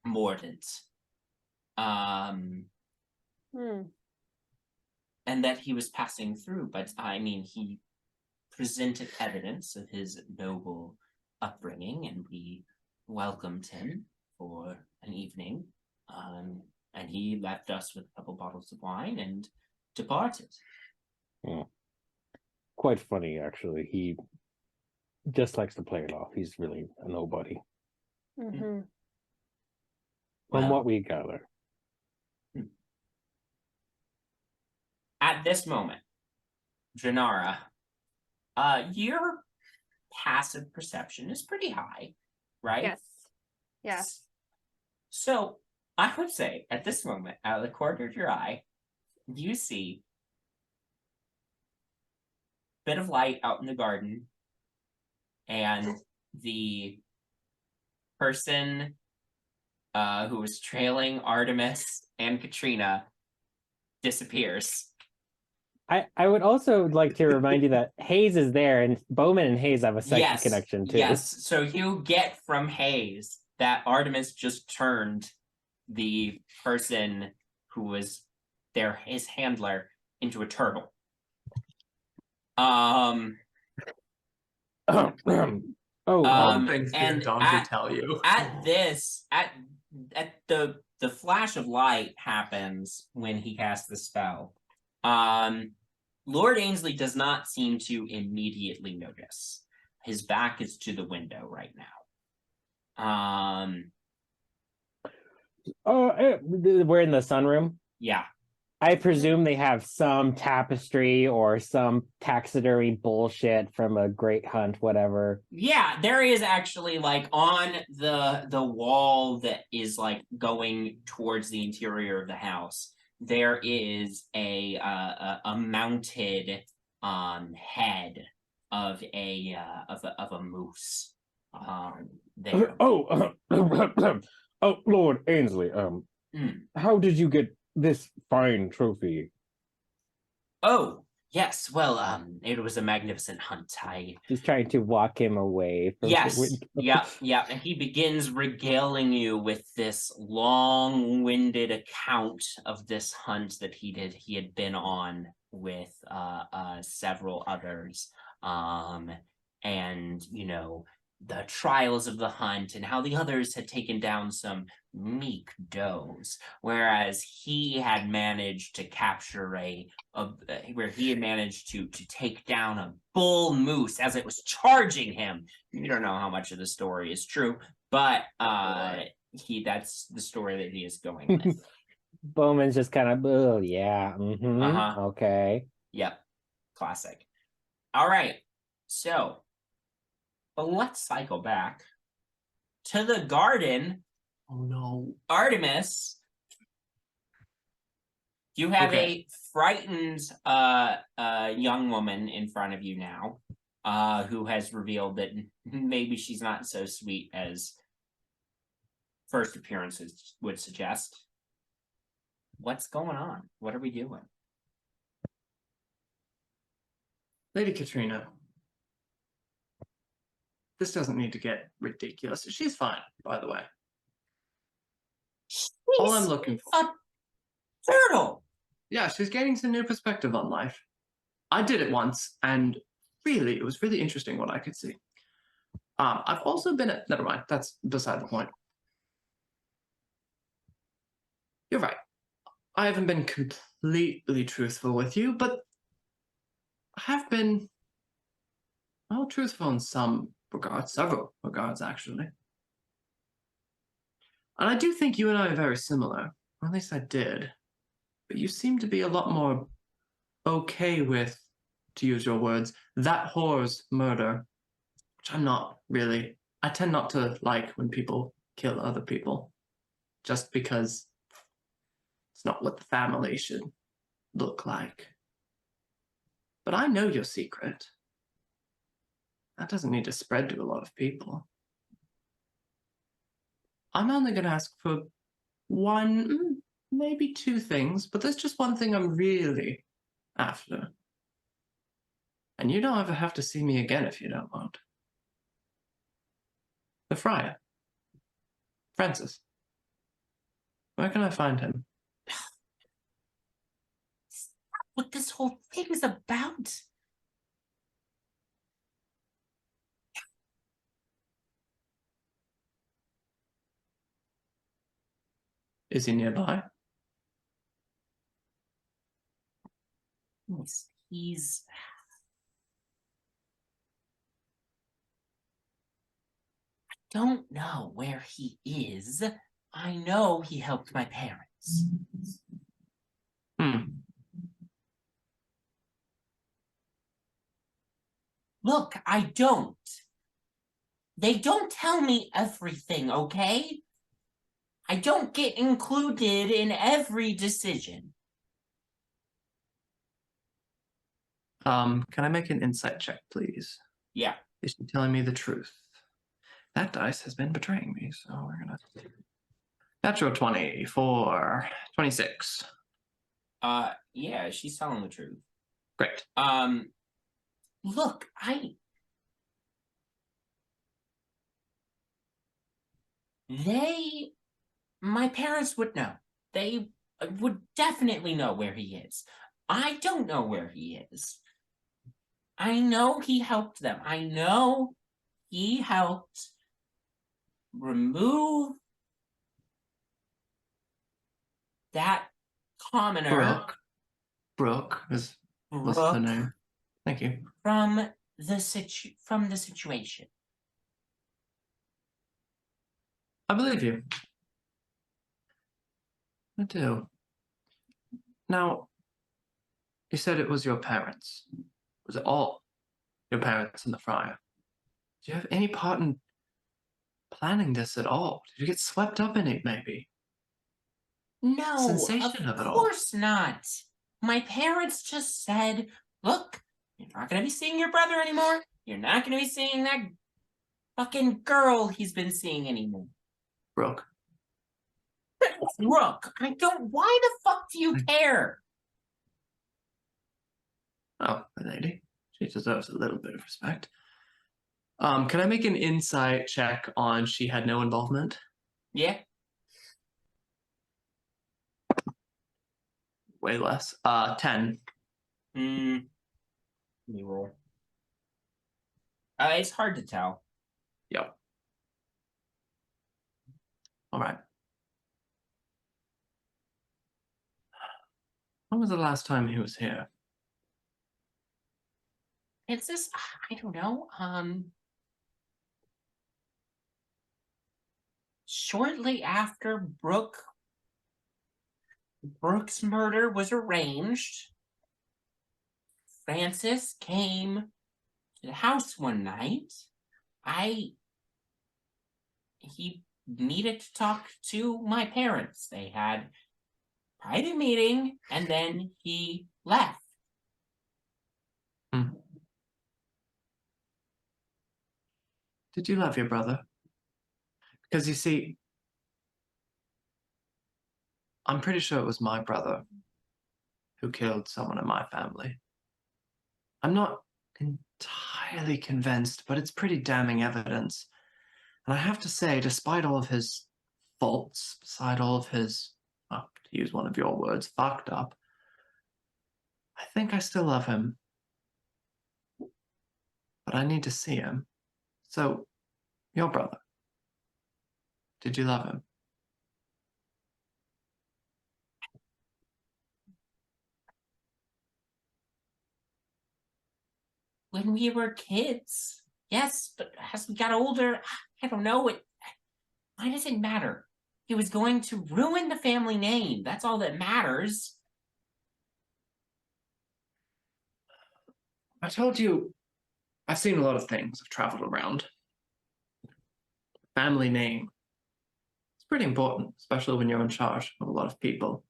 Mordant. And that he was passing through, but I mean, he presented evidence of his noble upbringing, and we welcomed him for an evening. And he left us with a couple bottles of wine and departed. Quite funny, actually. He just likes to play it off. He's really a nobody. Mm-hmm. From what we gather. At this moment, Jinarra, your passive perception is pretty high, right? Yes. Yes. So I would say at this moment, out of the corner of your eye, you see a bit of light out in the garden, and the person who was trailing Artemis and Katrina disappears. I would also like to remind you that Hayes is there, and Bowmin and Hayes have a psychic connection too. Yes, so you get from Hayes that Artemis just turned the person who was his handler, into a turtle. Things and to tell you. At the flash of light happens when he casts the spell. Lord Ainsley does not seem to immediately notice. His back is to the window right now. We're in the sunroom. Yeah. I presume they have some tapestry or some taxidermy bullshit from a great hunt, whatever. Yeah, there is actually, like, on the wall that is, like, going towards the interior of the house, there is a mounted head of a moose. There. Lord Ainsley, how did you get this fine trophy? Oh, yes. Well, it was a magnificent hunt. He's trying to walk him away from Yes. the window. Yeah. And he begins regaling you with this long-winded account of this hunt that he had been on with several others. And, you know, the trials of the hunt and how the others had taken down some meek does, whereas he had managed to capture where he had managed to take down a bull moose as it was charging him. You don't know how much of the story is true, but that's the story that he is going with. Bowman's just kind of, okay. Yep, classic. All right, so let's cycle back to the garden. Oh no. Artemis, you have a frightened young woman in front of you now, who has revealed that maybe she's not so sweet as first appearances would suggest. What's going on? What are we doing? Lady Katrina, this doesn't need to get ridiculous. She's fine, by the way. All I'm looking for. A turtle! Yeah, she's gaining some new perspective on life. I did it once, and really, it was really interesting what I could see. I've also been at... Never mind, that's beside the point. You're right. I haven't been completely truthful with you, but I have been, well, truthful in some regards, several regards, actually. And I do think you and I are very similar, or at least I did. But you seem to be a lot more okay with, to use your words, that whore's murder, which I'm not really. I tend not to like when people kill other people, just because it's not what the family should look like. But I know your secret. That doesn't need to spread to a lot of people. I'm only going to ask for one, maybe two things, but there's just one thing I'm really after. And you don't ever have to see me again if you don't want. The friar. Francis. Where can I find him? What this whole thing is about? Is he nearby? He's... I don't know where he is. I know he helped my parents. Look, I don't. They don't tell me everything, okay? I don't get included in every decision. Can I make an insight check, please? Yeah. Is she telling me the truth? That dice has been betraying me, so we're gonna... Natural 20 for 26. Yeah, she's telling the truth. Great. Look, my parents would know. They would definitely know where he is. I don't know where he is. I know he helped them. I know he helped remove that commoner. Brooke is what's her name? Thank you. From the situation. I believe you. I do. Now, you said it was your parents. Was it all your parents and the friar? Do you have any part in planning this at all? Did you get swept up in it, maybe? No, Sensation of it all. Of course not. My parents just said, look, you're not going to be seeing your brother anymore. You're not going to be seeing that fucking girl he's been seeing anymore. Brooke. Brooke, why the fuck do you care? Oh, my lady. She deserves a little bit of respect. Can I make an insight check on she had no involvement? Yeah. Way less. 10. Let me roll. It's hard to tell. Yep. All right. When was the last time he was here? It's this, I don't know, shortly after Brooke's murder was arranged, Francis came to the house one night. He needed to talk to my parents. They had a private meeting, and then he left. Did you love your brother? Because you see, I'm pretty sure it was my brother who killed someone in my family. I'm not entirely convinced, but it's pretty damning evidence. And I have to say, despite all of his faults, despite all of his, to use one of your words, fucked up, I think I still love him. But I need to see him. So, your brother, did you love him? When we were kids, yes, but as we got older, I don't know, why does it matter? He was going to ruin the family name. That's all that matters. I told you, I've seen a lot of things. I've traveled around. Family name. It's pretty important, especially when you're in charge of a lot of people.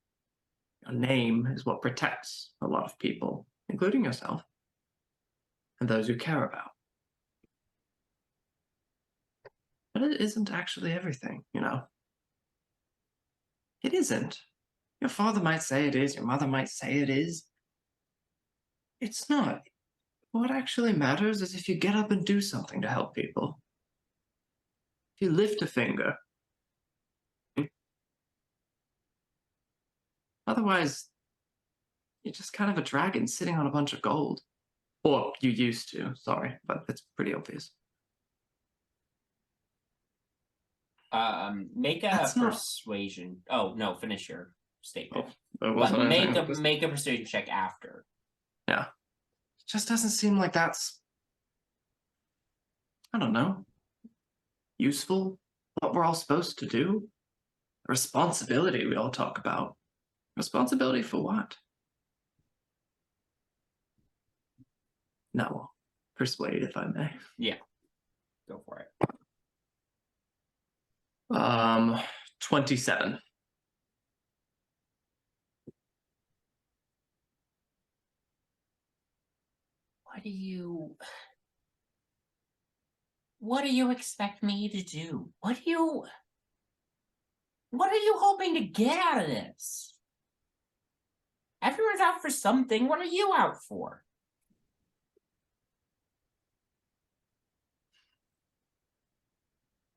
Your name is what protects a lot of people, including yourself, and those you care about. But it isn't actually everything, you know. It isn't. Your father might say it is, your mother might say it is. It's not. What actually matters is if you get up and do something to help people. If you lift a finger. Otherwise, you're just kind of a dragon sitting on a bunch of gold. Or you used to, sorry, but it's pretty obvious. Make a That's not- persuasion. Oh no, finish your statement. It But wasn't make a persuasion check after. Yeah. It just doesn't seem like that's, I don't know, useful. What we're all supposed to do. Responsibility we all talk about. Responsibility for what? No. Persuade, if I may. Yeah. Go for it. 27. What do you expect me to do? What are you hoping to get out of this? Everyone's out for something. What are you out for?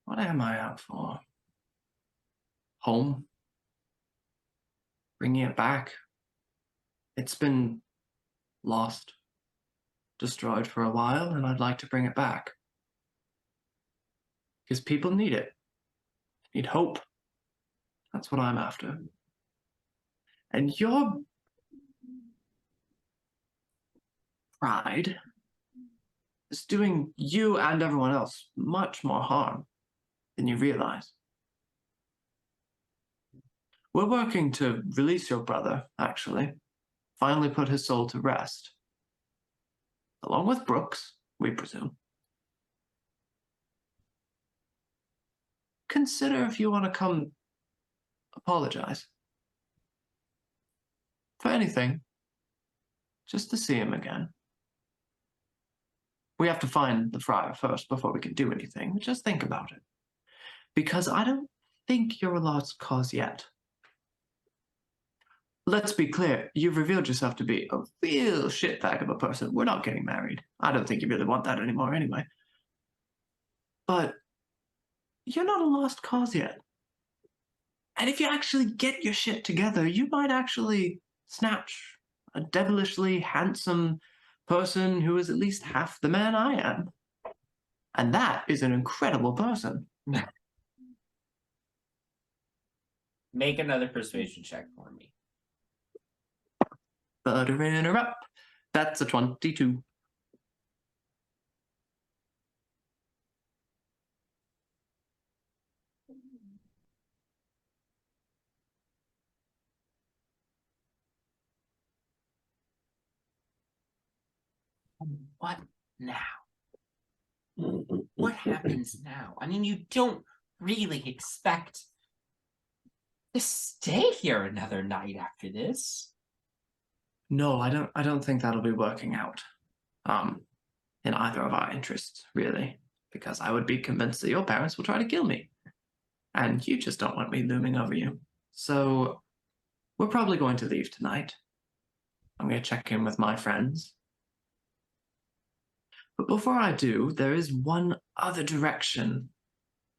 What am I out for? Home? Bringing it back. It's been lost, destroyed for a while, and I'd like to bring it back. Because people need it. Need hope. That's what I'm after. And your pride is doing you and everyone else much more harm than you realize. We're working to release your brother, actually. Finally put his soul to rest. Along with Brooks, we presume. Consider if you want to come apologize. For anything. Just to see him again. We have to find the friar first before we can do anything. Just think about it. Because I don't think you're a lost cause yet. Let's be clear, you've revealed yourself to be a real shitbag of a person. We're not getting married. I don't think you really want that anymore anyway. But you're not a lost cause yet. And if you actually get your shit together, you might actually snatch a devilishly handsome person who is at least half the man I am. And that is an incredible person. Make another persuasion check for me. Buttering her up. That's a 22. What now? What happens now? I mean, you don't really expect to stay here another night after this. No, I don't think that'll be working out. In either of our interests, really. Because I would be convinced that your parents will try to kill me. And you just don't want me looming over you. So, we're probably going to leave tonight. I'm going to check in with my friends. But before I do, there is one other direction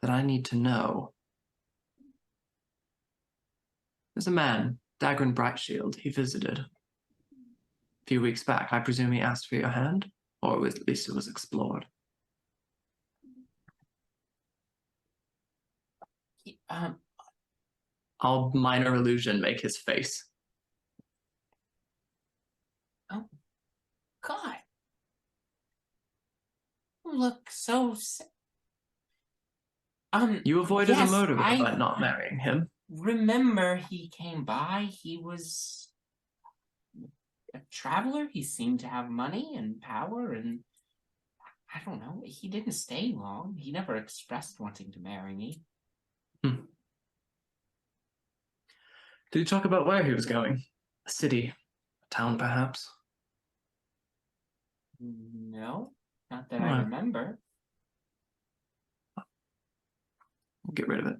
that I need to know. There's a man, Dagrin Brightshield, he visited a few weeks back. I presume he asked for your hand? Or at least it was explored. I'll minor illusion make his face. Oh, God. Look so sick. You avoided yes, a murder by not marrying him. Remember, he came by. He was a traveler. He seemed to have money and power, and I don't know. He didn't stay long. He never expressed wanting to marry me. Did he talk about where he was going? A city, a town, perhaps? No, not that I remember. We'll get rid of it.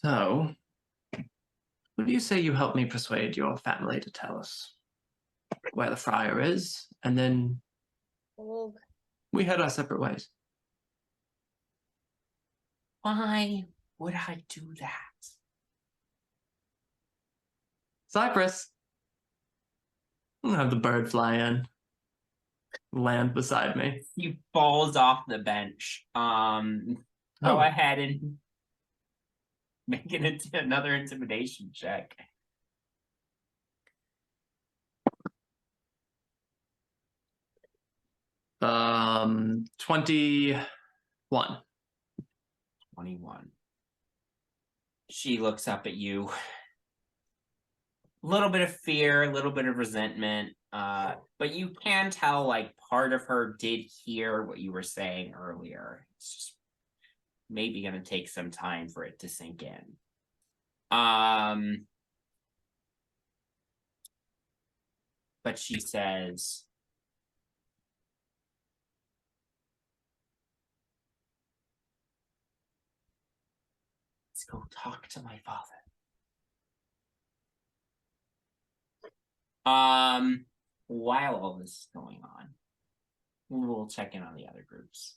So, would you say you help me persuade your family to tell us where the friar is, and then We head our separate ways. Why would I do that? Cypress. I'm gonna have the bird fly in. Land beside me. He falls off the bench. Go ahead and make another intimidation check. 21. 21. She looks up at you. A little bit of fear, a little bit of resentment, but you can tell, like, part of her did hear what you were saying earlier. It's just maybe going to take some time for it to sink in. But she says, let's go talk to my father. While all this is going on, we'll check in on the other groups.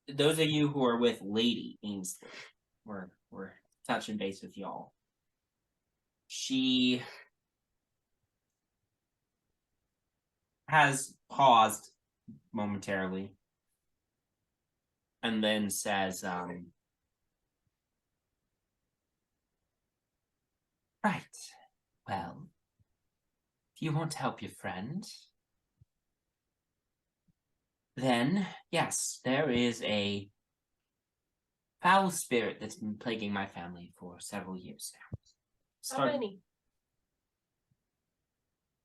Those of you who are with Lady Ainsley, we're touching base with y'all. She has paused momentarily and then says, right, well, if you want to help your friend, then, yes, there is a foul spirit that's been plaguing my family for several years now. How many?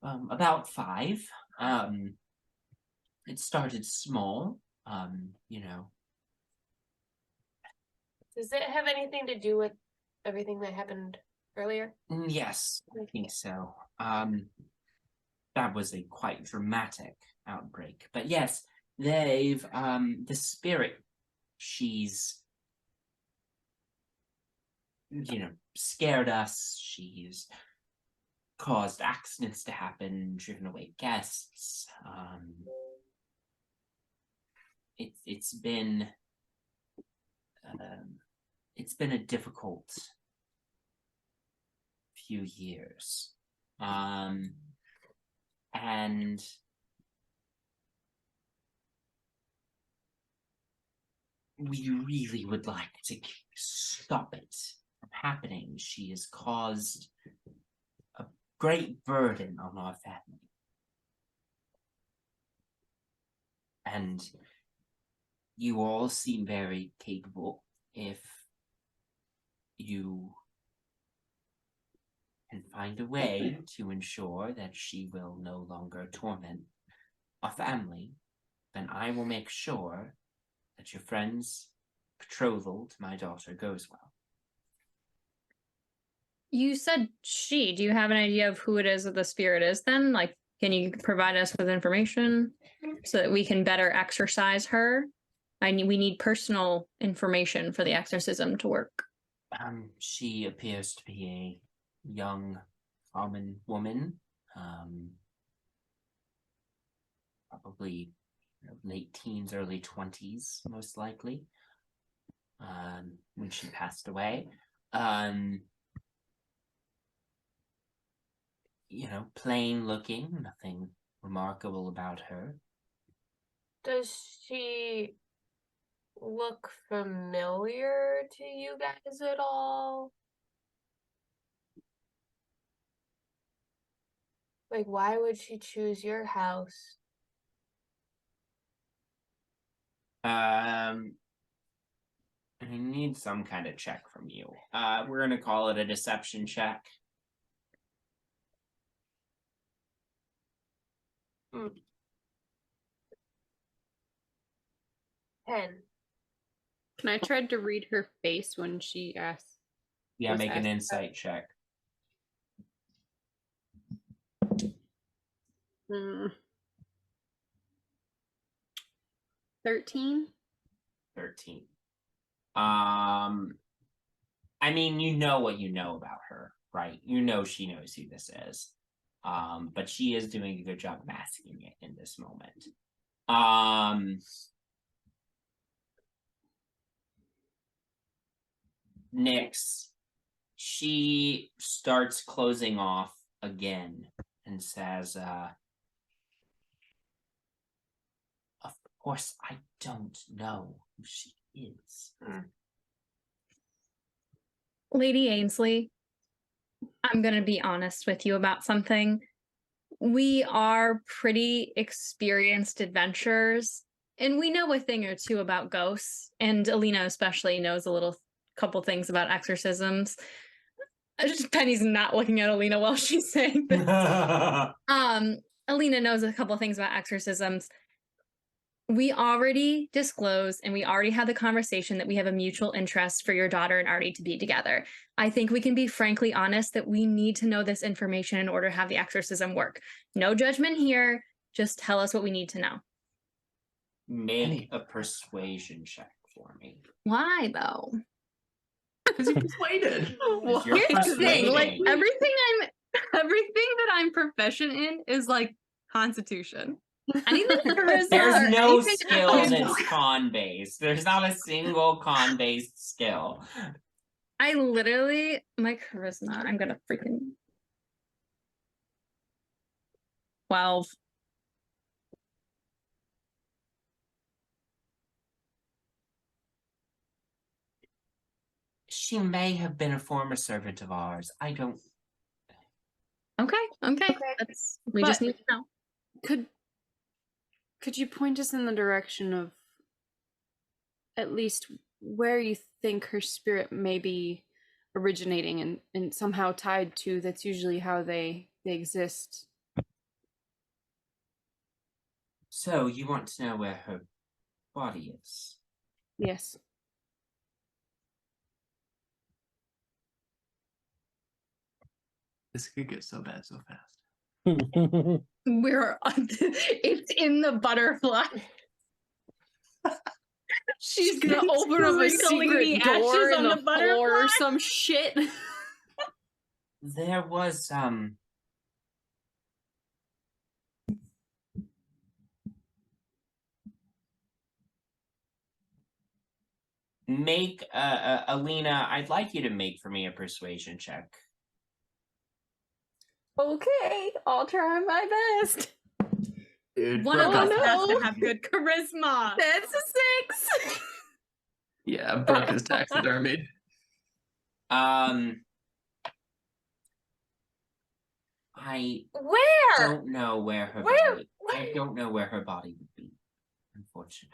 About 5. It started small, you know. Does it have anything to do with everything that happened earlier? Yes, I think so. That was a quite dramatic outbreak. But yes, they've, the spirit, she's, you know, scared us. She's caused accidents to happen, driven away guests. It's been a difficult few years. And we really would like to stop it from happening. She has caused a great burden on our family. And you all seem very capable. If you can find a way to ensure that she will no longer torment our family, then I will make sure that your friend's betrothal to my daughter goes well. You said she. Do you have an idea of who it is that the spirit is then? Like, can you provide us with information so that we can better exorcise her? We need personal information for the exorcism to work. She appears to be a young, common woman. Probably late teens, early 20s, most likely. When she passed away. You know, plain looking, nothing remarkable about her. Does she look familiar to you guys at all? Like, why would she choose your house? I need some kind of check from you. We're gonna call it a deception check. 10. Can I try to read her face when she asks? Yeah, make an insight check. 13. 13. I mean, you know what you know about her, right? You know she knows who this is. But she is doing a good job masking it in this moment. Nyx, she starts closing off again and says, of course I don't know who she is. Lady Ainsleys, I'm going to be honest with you about something. We are pretty experienced adventurers, and we know a thing or two about ghosts, and Elina especially knows a couple things about exorcisms. Penny's not looking at Elina while she's saying this. Elina knows a couple things about exorcisms. We already disclosed and we already had the conversation that we have a mutual interest for your daughter and Artie to be together. I think we can be frankly honest that we need to know this information in order to have the exorcism work. No judgment here. Just tell us what we need to know. Make a persuasion check for me. Why, though? Because you're persuaded. You're Here's the thing, like, persuading. everything that I'm proficient in is, like, Constitution. Anything charisma There's or no anything skill else- that's con-based. There's not a single con-based skill. I literally, my charisma, I'm gonna freaking 12. She may have been a former servant of ours. I don't... Okay. We just But- need to know. Could you point us in the direction of at least where you think her spirit may be originating and somehow tied to? That's usually how they exist. So, you want to know where her body is? Yes. This could get so bad so fast. It's in the butterfly. She's gonna open up a Sprinkling secret the door ashes in on the the floor or butterfly? some shit. There was, Make, Elina, I'd like you to make for me a persuasion check. Okay, I'll try my best. Dude, One of Brooke us is- has to have good charisma. That's a 6. Yeah, Brooke is taxidermied. I Where? don't know where her body... I don't know where her body would be, unfortunately.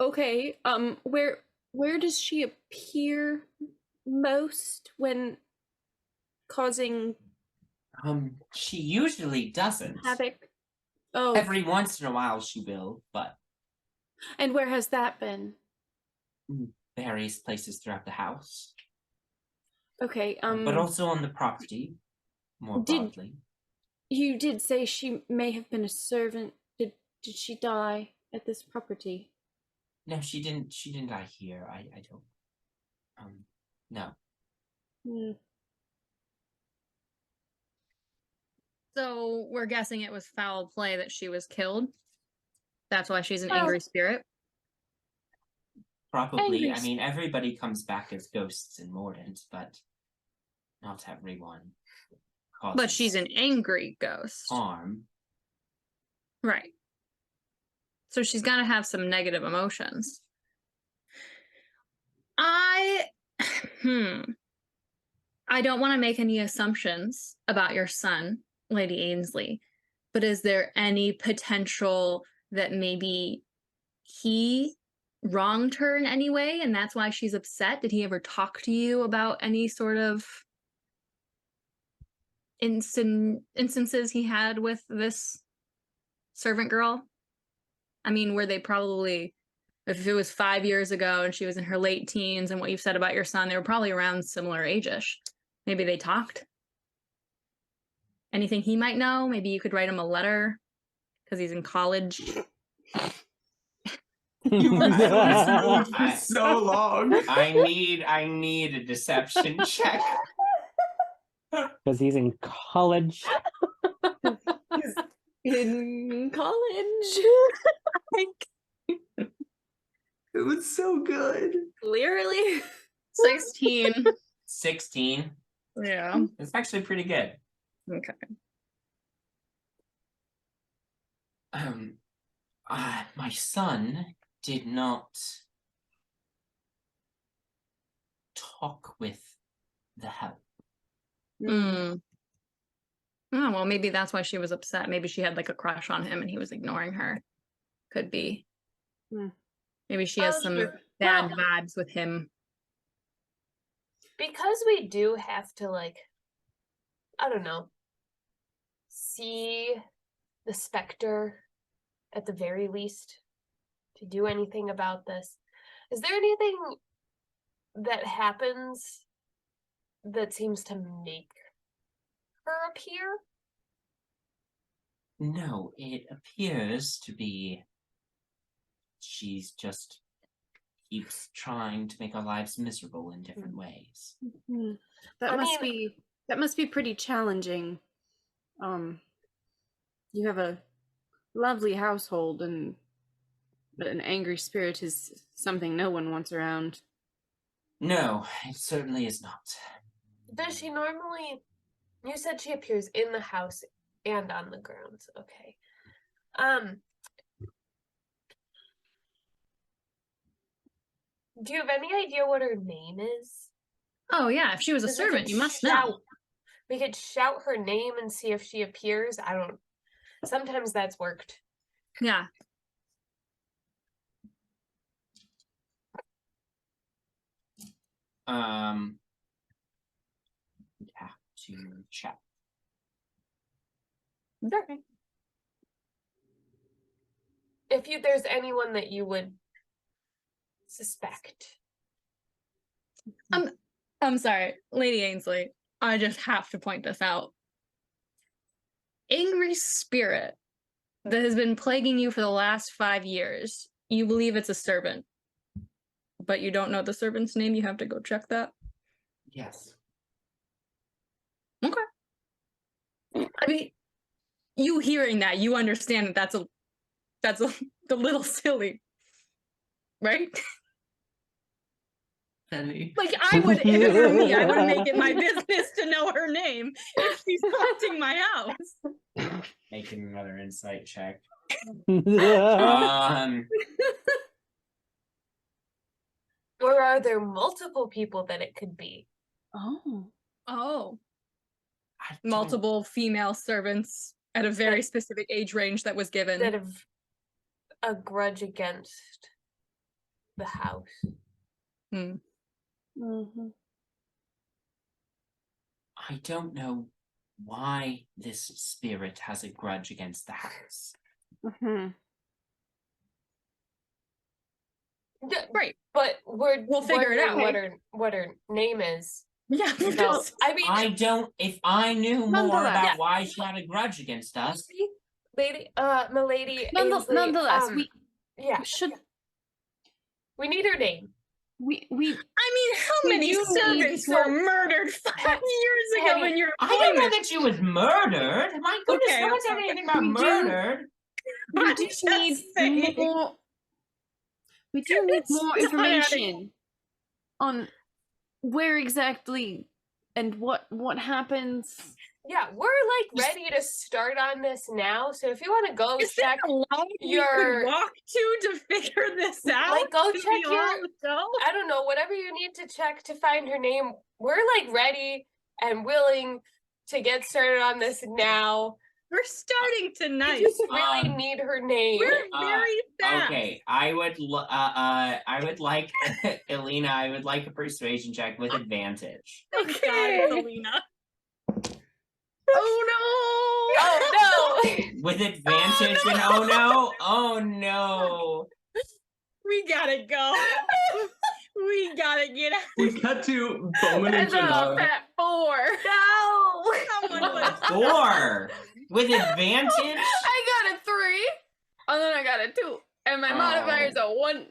Okay, where does she appear most when causing She usually doesn't. havoc? Oh, Every once in a while she will, but and where has that been? various places throughout the house. Okay, But also on the property, more broadly. you did say she may have been a servant. Did she die at this property? No, she didn't die here. I don't... no. Hmm. So we're guessing it was foul play that she was killed. That's why she's an Well- angry spirit. Probably. Angry I mean, everybody comes back as ghosts in Mordant, but not everyone causes But she's an angry ghost. harm. Right. So she's gonna have some negative emotions. I don't want to make any assumptions about your son, Lady Ainsleys, but is there any potential that maybe he wronged her in any way and that's why she's upset? Did he ever talk to you about any sort of instances he had with this servant girl? I mean, were they probably, if it was 5 years ago and she was in her late teens and what you've said about your son, they were probably around similar age-ish. Maybe they talked. Anything he might know? Maybe you could write him a letter because he's in college. You were I- for so long. I need a deception check. Because he's in college. In college. It was so good. Clearly. 16. 16. Yeah. It's actually pretty good. Okay. My son did not talk with the help. Hmm. Oh, well, maybe that's why she was upset. Maybe she had like a crush on him and he was ignoring her. Could be. Hmm. Maybe she has some bad vibes with him. Because we do have to, like, I don't know, see the specter at the very least to do anything about this. Is there anything that happens that seems to make her appear? No, it appears to be she's just keeps trying to make our lives miserable in different ways. Mm-hmm. That must be pretty challenging. You have a lovely household, but an angry spirit is something no one wants around. No, it certainly is not. Does she normally... You said she appears in the house and on the grounds. Okay. Do you have any idea what her name is? Oh, yeah. If she was a servant, you must know. We could shout her name and see if she appears. I don't... Sometimes that's worked. Yeah. Yeah, to check. Okay. If there's anyone that you would suspect. I'm sorry, Lady Ainsley. I just have to point this out. Angry spirit that has been plaguing you for the last 5 years. You believe it's a servant, but you don't know the servant's name. You have to go check that. Yes. Okay. I mean, you hearing that, you understand that that's a little silly, right? Penny. Like, I would, if it were me, I would make it my business to know her name if she's haunting my house. Making another insight check. Or are there multiple people that it could be? Oh. Multiple female servants at a very specific age range that was given. That have a grudge against the house. Hmm. Mm-hmm. I don't know why this spirit has a grudge against the house. Mm-hmm. Right, but we'll figure it out. What her name is. Yeah, because I don't. If I knew more about why she had a grudge against us, milady. Nonetheless, we need her name. I mean, how many servants were murdered 5 years ago in your I don't know that she was murdered. My goodness, no one said anything about murdered. We do need more information on where exactly and what happens. Yeah, we're like ready to start on this now. So if you want to go check your walk to figure this out, like go check your I don't know, whatever you need to check to find her name. We're like ready and willing to get started on this now. We're starting tonight. We just really need her name. We're very fast. Okay, I would like Elina. I would like a persuasion check with advantage. Okay, Elina. Oh no! Oh no! With advantage and oh no! Oh no! We gotta go. We gotta get out. We cut to Bowmin and Jinarra. Fat 4. No! Someone was 4 with advantage. I got a 3, and then I got a 2, and my modifier is a 1.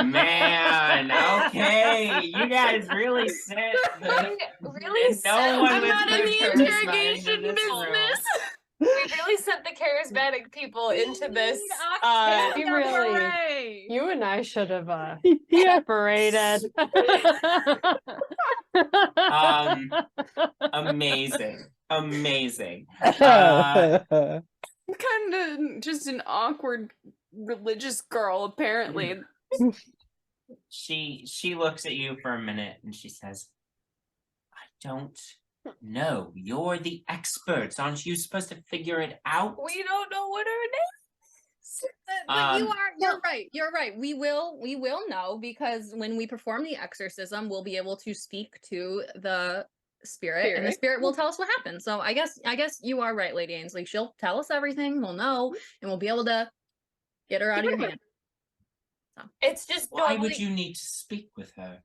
Man, okay, you guys really sent the Really no one I'm with not in good the charisma into interrogation this room. business. We really sent the charismatic people into this. We really, you and I should have Yeah. separated. Amazing. Amazing. I'm kind of just an awkward religious girl, apparently. She looks at you for a minute and she says, I don't know. You're the experts. Aren't you supposed to figure it out? We don't know what her name is. But you're right. We will know, because when we perform the exorcism, we'll be able to speak to the spirit, and the spirit will tell us what happened. So I guess you are right, Lady Ainsley. She'll tell us everything, we'll know, and we'll be able to get her out of your hand. So. It's just why would you need to speak with her?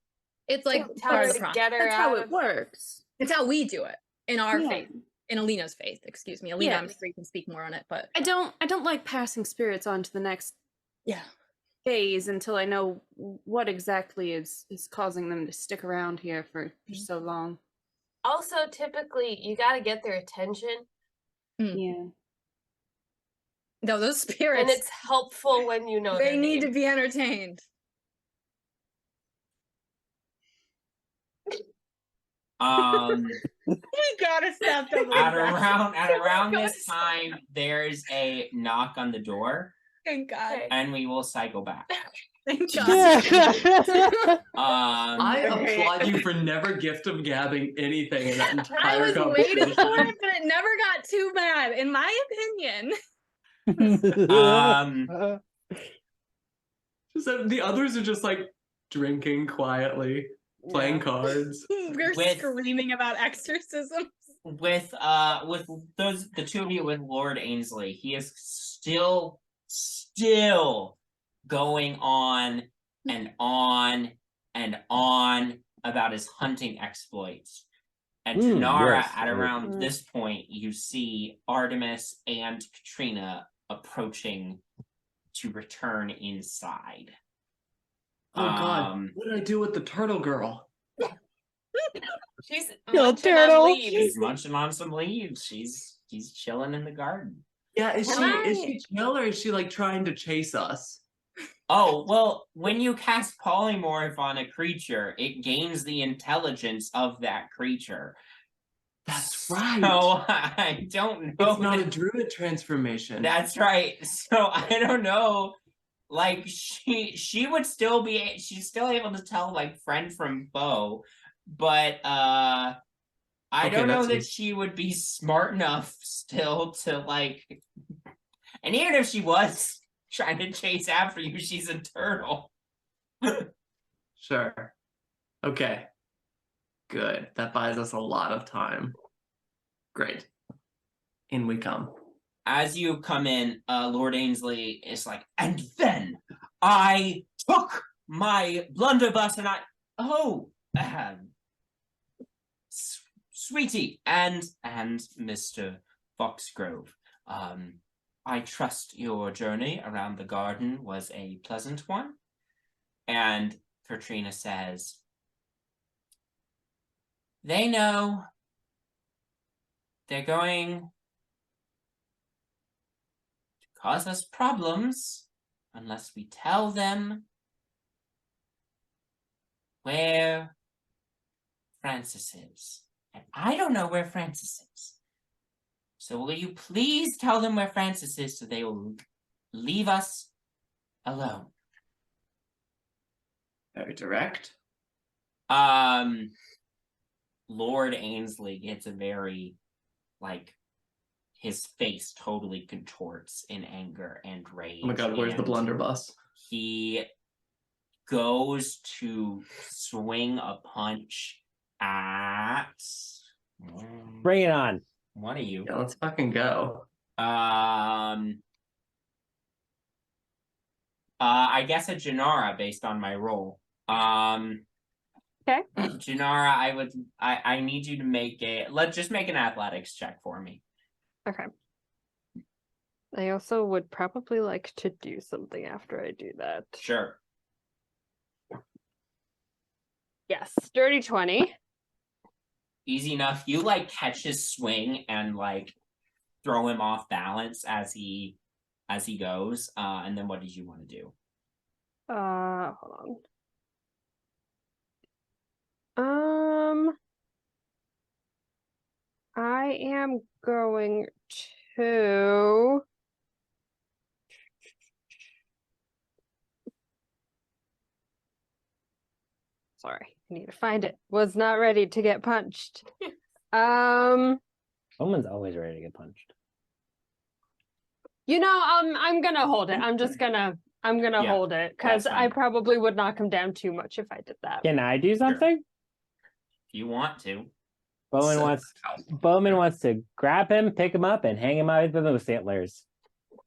It's like tell her to get her That's out how of... it works. It's how we do it in our faith. In Alina's faith, excuse me. Alina, I'm Yes. sure you can speak more on it, but I don't like passing spirits on to the next phase until I know what exactly is causing them to stick around here for so long. Also, typically, you got to get their attention. Yeah. No, those spirits. And it's helpful when you know they their need name. to be entertained. We gotta stop them. At around this time, there's a knock on the door. Thank God. And we will cycle back. Thank God. I applaud you for never gift of gabbing anything in that entire I was conversation. waiting for it, but it never got too bad, in my opinion. Just that the others are just like drinking quietly, playing cards. We're screaming about exorcisms. With the two of you with Lord Ainsleys, he is still going on and on and on about his hunting exploits. And Jinarra, yes, at around this point, you see Artemis and Katrina approaching to return inside. Oh God! What did I do with the turtle girl? She's Yo, munching turtle. on leaves. She's munching on some leaves. She's chilling in the garden. Yeah, is she chill, or is she like trying to chase us? Oh, well, when you cast polymorph on a creature, it gains the intelligence of that creature. That's right. So I don't know. It's not a druid transformation. That's right. So I don't know. Like she would still be, she's still able to tell like friend from foe, but I don't know that she would be smart enough still to like, and even if she was trying to chase after you, she's a turtle. Sure. Okay. Good. That buys us a lot of time. Great. In we come. As you come in, Lord Ainsleys is like, and then I took my blunderbuss and sweetie, and Mr. Foxgrove, I trust your journey around the garden was a pleasant one. And Katrina says, they know they're going to cause us problems unless we tell them where Francis is. And I don't know where Francis is. So will you please tell them where Francis is so they will leave us alone? Very direct. Lord Ainsleys gets a very, like, his face totally contorts in anger and rage. Oh my God, where's the blunderbuss? He goes to swing a punch at... Bring it on. One of you. Yeah, let's fucking go. I guess a Jinarra based on my roll. Okay. Jinarra, I need you to make just make an athletics check for me. Okay. I also would probably like to do something after I do that. Sure. Yes, dirty 20. Easy enough. You like catch his swing and like throw him off balance as he goes. And then what did you want to do? Hold on. I am going to. Sorry, I need to find it. Was not ready to get punched. Someone's always ready to get punched. I'm gonna hold it. I'm gonna hold it because I probably would knock him down too much if I did that. Can I do something? If you want to. Bowmin wants to grab him, pick him up, and hang him out with those antlers.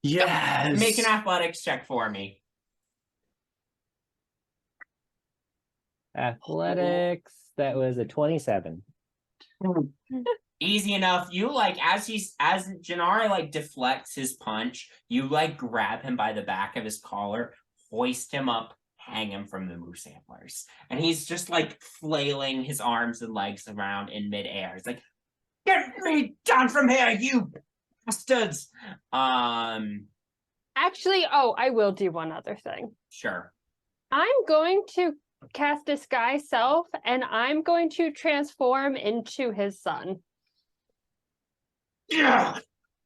Yes. Make an athletics check for me. Athletics. That was a 27. Easy enough. You like as Jinarra like deflects his punch, you like grab him by the back of his collar, hoist him up, hang him from the moose antlers. And he's just like flailing his arms and legs around in midair. It's like, get me down from here, you bastards. Actually, I will do one other thing. Sure. I'm going to cast Disguise Self, and I'm going to transform into his son. Yeah.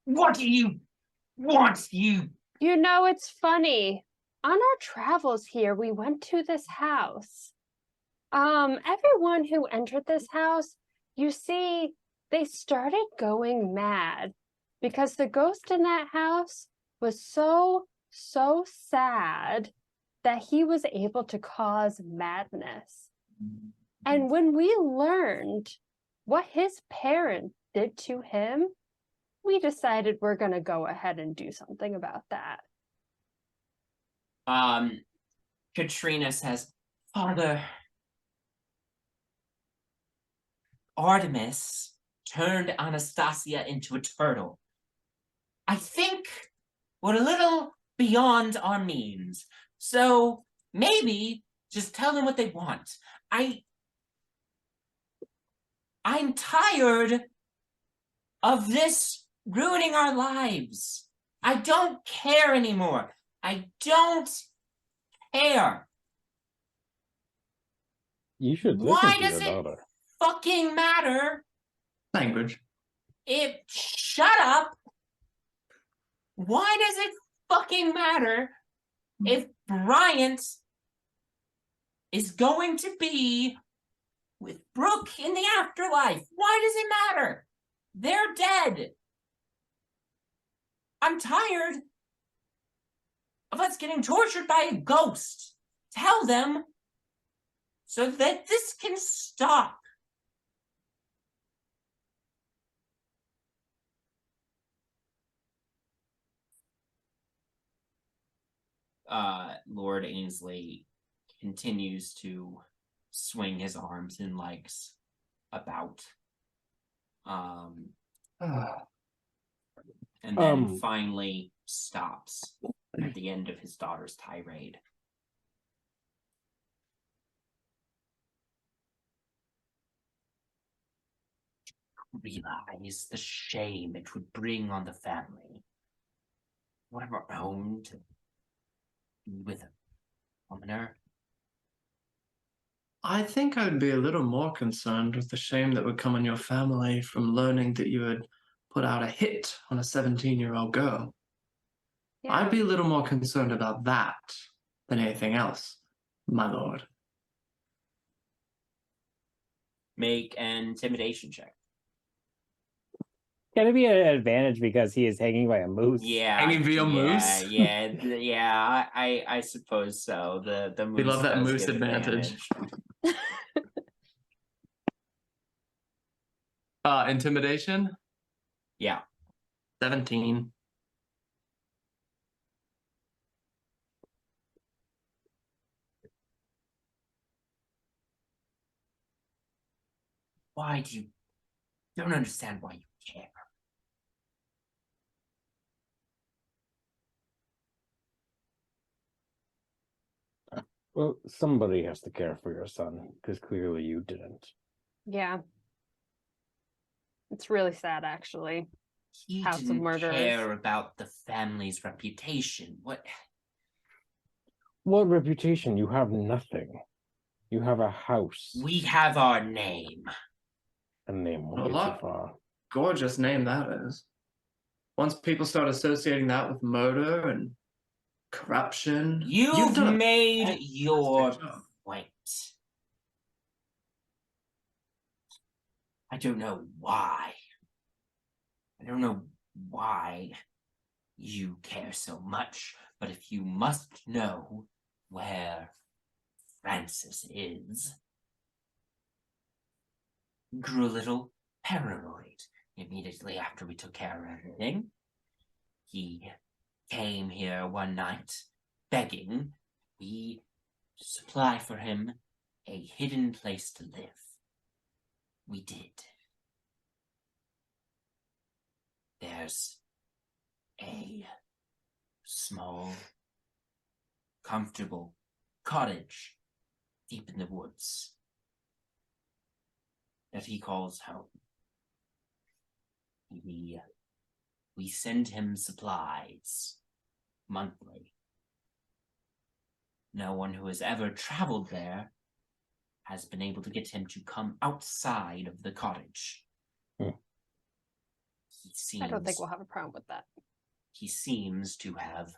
What do you want, you? It's funny. On our travels here, we went to this house. Everyone who entered this house, you see, they started going mad because the ghost in that house was so sad that he was able to cause madness. And when we learned what his parents did to him, we decided we're going to go ahead and do something about that. Katrina says, Father, Artemis turned Anastasia into a turtle. I think we're a little beyond our means. So maybe just tell them what they want. I'm tired of this ruining our lives. I don't care anymore. I don't care. You should listen Why to does your it daughter. fucking matter? Language. Shut up. Why does it fucking matter if Bryant is going to be with Brooke in the afterlife? Why does it matter? They're dead. I'm tired of us getting tortured by a ghost. Tell them so that this can stop. Lord Ainsley continues to swing his arms and legs about. And then finally stops at the end of his daughter's tirade. Realize the shame it would bring on the family. One of our own to be with a commoner. I think I'd be a little more concerned with the shame that would come on your family from learning that you had put out a hit on a 17-year-old girl. Yeah. I'd be a little more concerned about that than anything else, my lord. Make an intimidation check. Can it be an advantage because he is hanging by a moose? Yeah, hanging via moose. Yeah. I suppose so. The moose. We love that moose advantage. Intimidation. Yeah. 17. Why do you don't understand why you care? Well, somebody has to care for your son, because clearly you didn't. Yeah. It's really sad, actually. He House of didn't murderers. care about the family's reputation. What reputation? You have nothing. You have a house. We have our name. A name A will get you lot. far. Gorgeous name that is. Once people start associating that with murder and corruption, You've done a made fantastic your job. point. I don't know why. I don't know why you care so much, but if you must know where Francis is, grew a little paranoid immediately after we took care of everything. He came here one night begging we supply for him a hidden place to live. We did. There's a small, comfortable cottage deep in the woods that he calls home. We send him supplies monthly. No one who has ever traveled there has been able to get him to come outside of the cottage. Hmm. I don't think we'll have a problem with that. He seems to have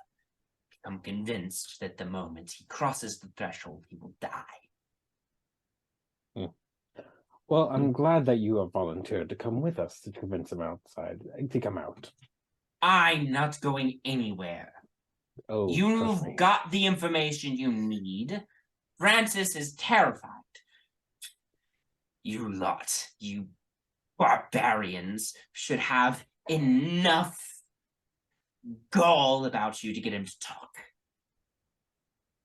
become convinced that the moment he crosses the threshold, he will die. Well, I'm glad that you have volunteered to come with us to convince him to come out. I'm not going anywhere. Oh, trust You've me. got the information you need. Francis is terrified. You lot, you barbarians, should have enough gall about you to get him to talk.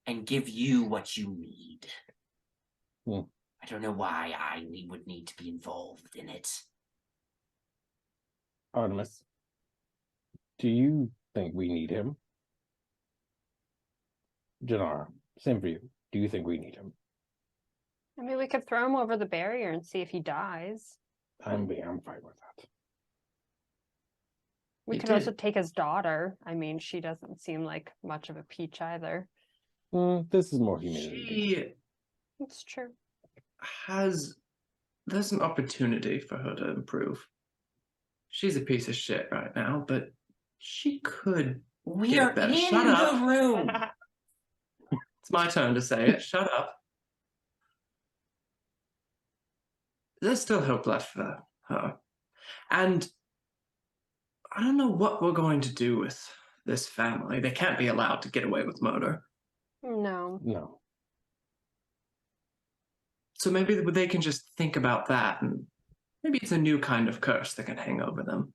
And give you what you need. Hmm. I don't know why we would need to be involved in it. Artemis, do you think we need him? Jinarra, same for you. Do you think we need him? I mean, we could throw him over the barrier and see if he dies. I'm fine with that. We He could did. also take his daughter. I mean, she doesn't seem like much of a peach either. This is more humility. She It's true. there's an opportunity for her to improve. She's a piece of shit right now, but she could We're better. in Shut the up. room. It's my turn to say it. Shut up. There's still hope left for her. And I don't know what we're going to do with this family. They can't be allowed to get away with murder. No. No. So maybe they can just think about that, and maybe it's a new kind of curse that can hang over them.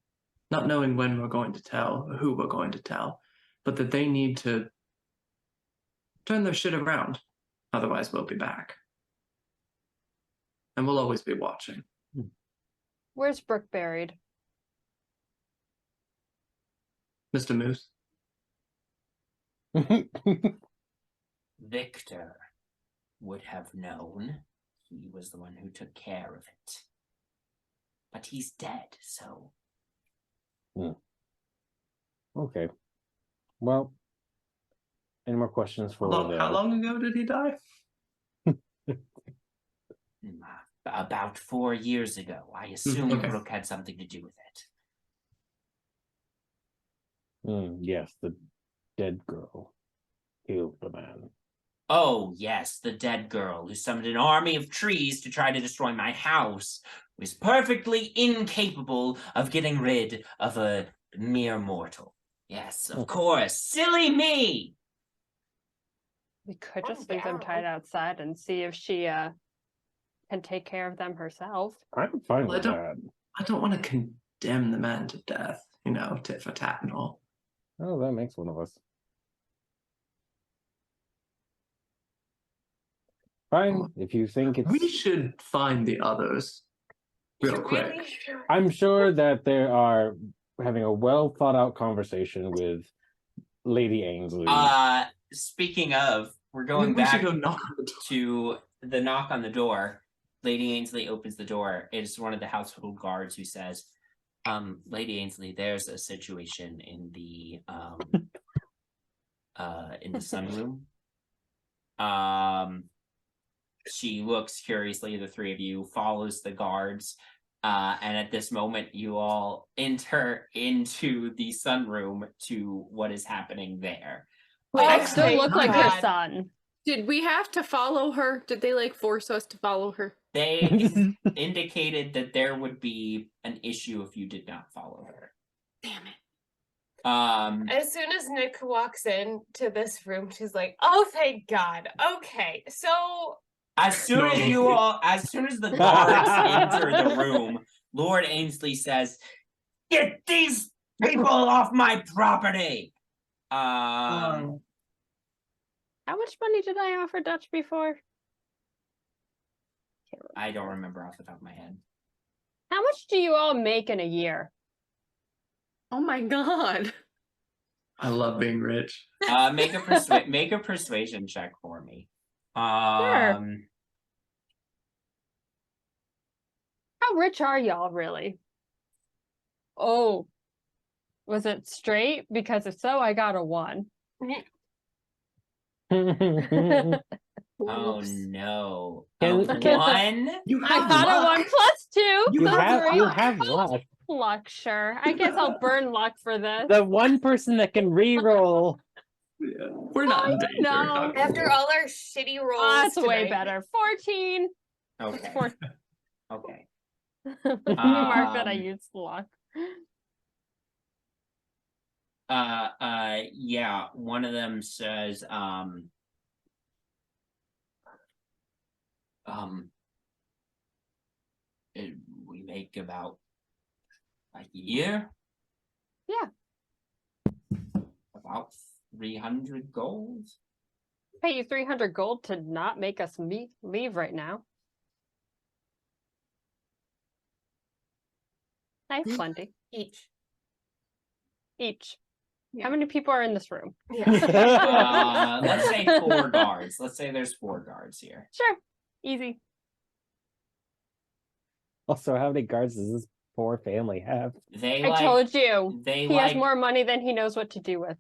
Not knowing when we're going to tell or who we're going to tell, but that they need to turn their shit around. Otherwise, we'll be back. And we'll always be watching. Where's Brooke buried? Mr. Moose? Victor would have known. He was the one who took care of it. But he's dead, so... Okay. Well, any more questions for How long ago did he die? About 4 years ago. I assume okay. Brooke had something to do with it. Yes, the dead girl killed the man. Oh, yes, the dead girl who summoned an army of trees to try to destroy my house was perfectly incapable of getting rid of a mere mortal. Yes, of course. Silly me! We could just leave them tied outside and see if she can take care of them herself. I'm fine Well, with that. I don't want to condemn the man to death, tit for tat and all. Oh, that makes one of us. Fine, if you think it's... We should find the others real quick. Really sure. I'm sure that they are having a well thought out conversation with Lady Ainsleys. Speaking of, we're I going think we should back go knock on the door. to the knock on the door. Lady Ainsley opens the door. It's one of the household guards who says, Lady Ainsley, there's a situation in the sunroom. She looks curiously at the three of you, follows the guards, and at this moment you all enter into the sunroom to what is happening there. Wait, I Oh, still thank look like her God. son. Did we have to follow her? Did they like force us to follow her? They indicated that there would be an issue if you did not follow her. Damn it. As soon as Nick walks into this room, she's like, "Oh, thank God. Okay, so as soon as the guards enter the room, Lord Ainsleys says, "Get these people off my property!" How much money did I offer Dutch before? I don't remember off the top of my head. How much do you all make in a year? Oh my God. I love being rich. Make a persuasion check for me. Sure. How rich are y'all really? Oh, was it straight? Because if so, I got a 1. Oh Oops. no. Can- can- One? You I have got a luck. 1 plus 2. You so have 3. you have luck. Luck, sure. I guess I'll burn luck for this. The one person that can re-roll. Yeah. We're not in danger. no. knock on after wood. all our shitty rolls, That's way tonight- better. 14. Okay. It's 4. Okay. Mark that I Um, used luck. Yeah, one of them says, we make about a year, Yeah. about 300 gold. Pay you 300 gold to not make us leave right now. I have plenty. each. Each. Yeah. How many people are in this room? Yeah. Let's say 4 guards. Let's say there's 4 guards here. Sure. Easy. Also, how many guards does this poor family have? They I told you. they He has like more money than he knows what to do with.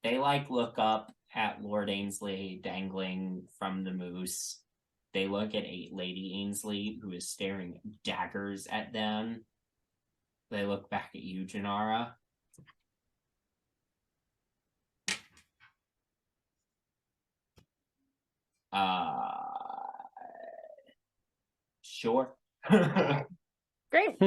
they look up at Lord Ainsley dangling from the moose. They look at Lady Ainsley, who is staring daggers at them. They look back at you, Jinarra. Sure. Great.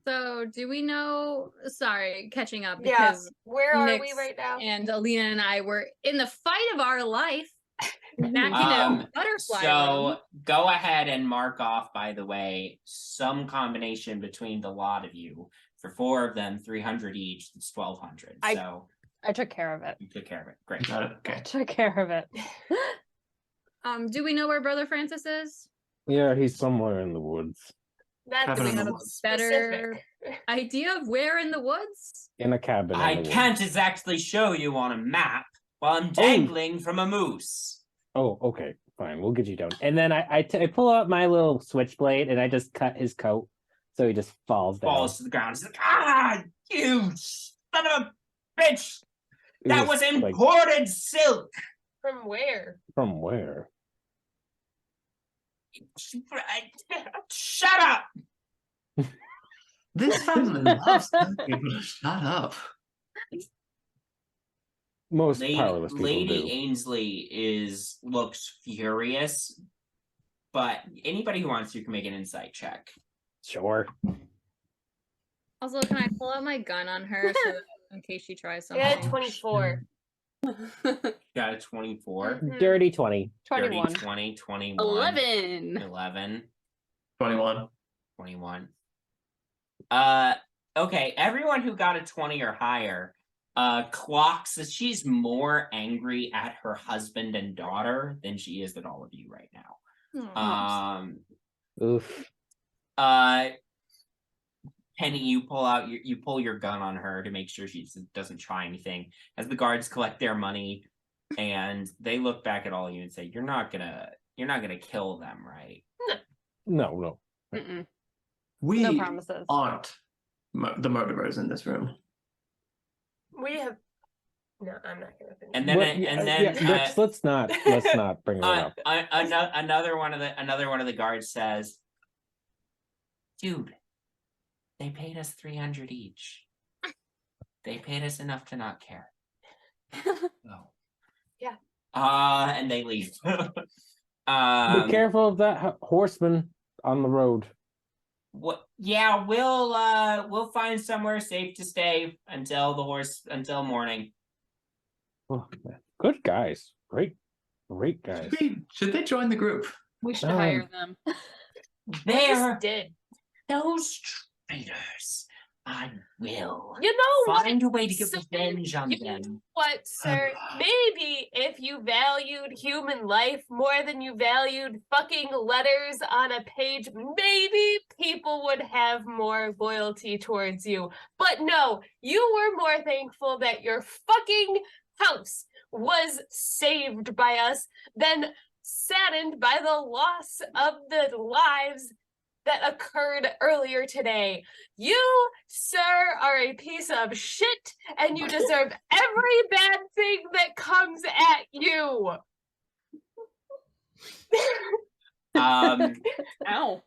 So, do we know? Sorry, catching up Yeah. because Where are we Nyx right now? and Elina and I were in the fight of our life back in a butterfly So room. go ahead and mark off, by the way, some combination between the lot of you. For 4 of them, 300 each, it's 1,200. So I took care of it. you took care of it. Great. Got it. I Okay. took care of it. Do we know where Brother Francis is? Yeah, he's somewhere in the woods. That's Cabin Do we in the have a woods. better specific. idea of where in the woods? In a cabin. in I the can't woods. exactly show you on a map while I'm dangling from a moose. Oh, okay, fine. We'll get you down. And then I pull out my little switchblade and I just cut his coat, so he just falls down. Falls to the ground. He's like, ah, you son of a bitch! He That just, was like, imported silk! From where? from where? Shut up! This family loves telling people to shut up. Most powerless people Lady do. Ainsleys looks furious, but anybody who wants to can make an insight check. Sure. Also, can I pull out my gun on her so that in case she tries something? Yeah, 24. Got a 24. Mhm. Dirty 20. 21. Dirty 20, 21. 11. 11. 21. 21. Okay, everyone who got a 20 or higher clocks that she's more angry at her husband and daughter than she is at all of you right now. Aw. Oof. Penny, you pull your gun on her to make sure she doesn't try anything. As the guards collect their money, and they look back at all of you and say, "You're not gonna kill them, right?" No. Mm-mm. We No promises. aren't the murderers in this room. We have. No, I'm not gonna finish. And then let's not bring that up. Another one of the guards says, "Dude, they paid us 300 each. They paid us enough to not care." Oh. Yeah. And they leave. Be careful of that horseman on the road. What? Yeah, we'll find somewhere safe to stay until morning. Oh, good guys. Great guys. Should they join the group? We should hire them. They did. Those traitors. I will You know find what, a way to get sir? revenge on You them. know what, sir? Maybe if you valued human life more than you valued fucking letters on a page, maybe people would have more loyalty towards you. But no, you were more thankful that your fucking house was saved by us than saddened by the loss of the lives that occurred earlier today. You, sir, are a piece of shit, and you deserve every bad thing that comes at you. Ow.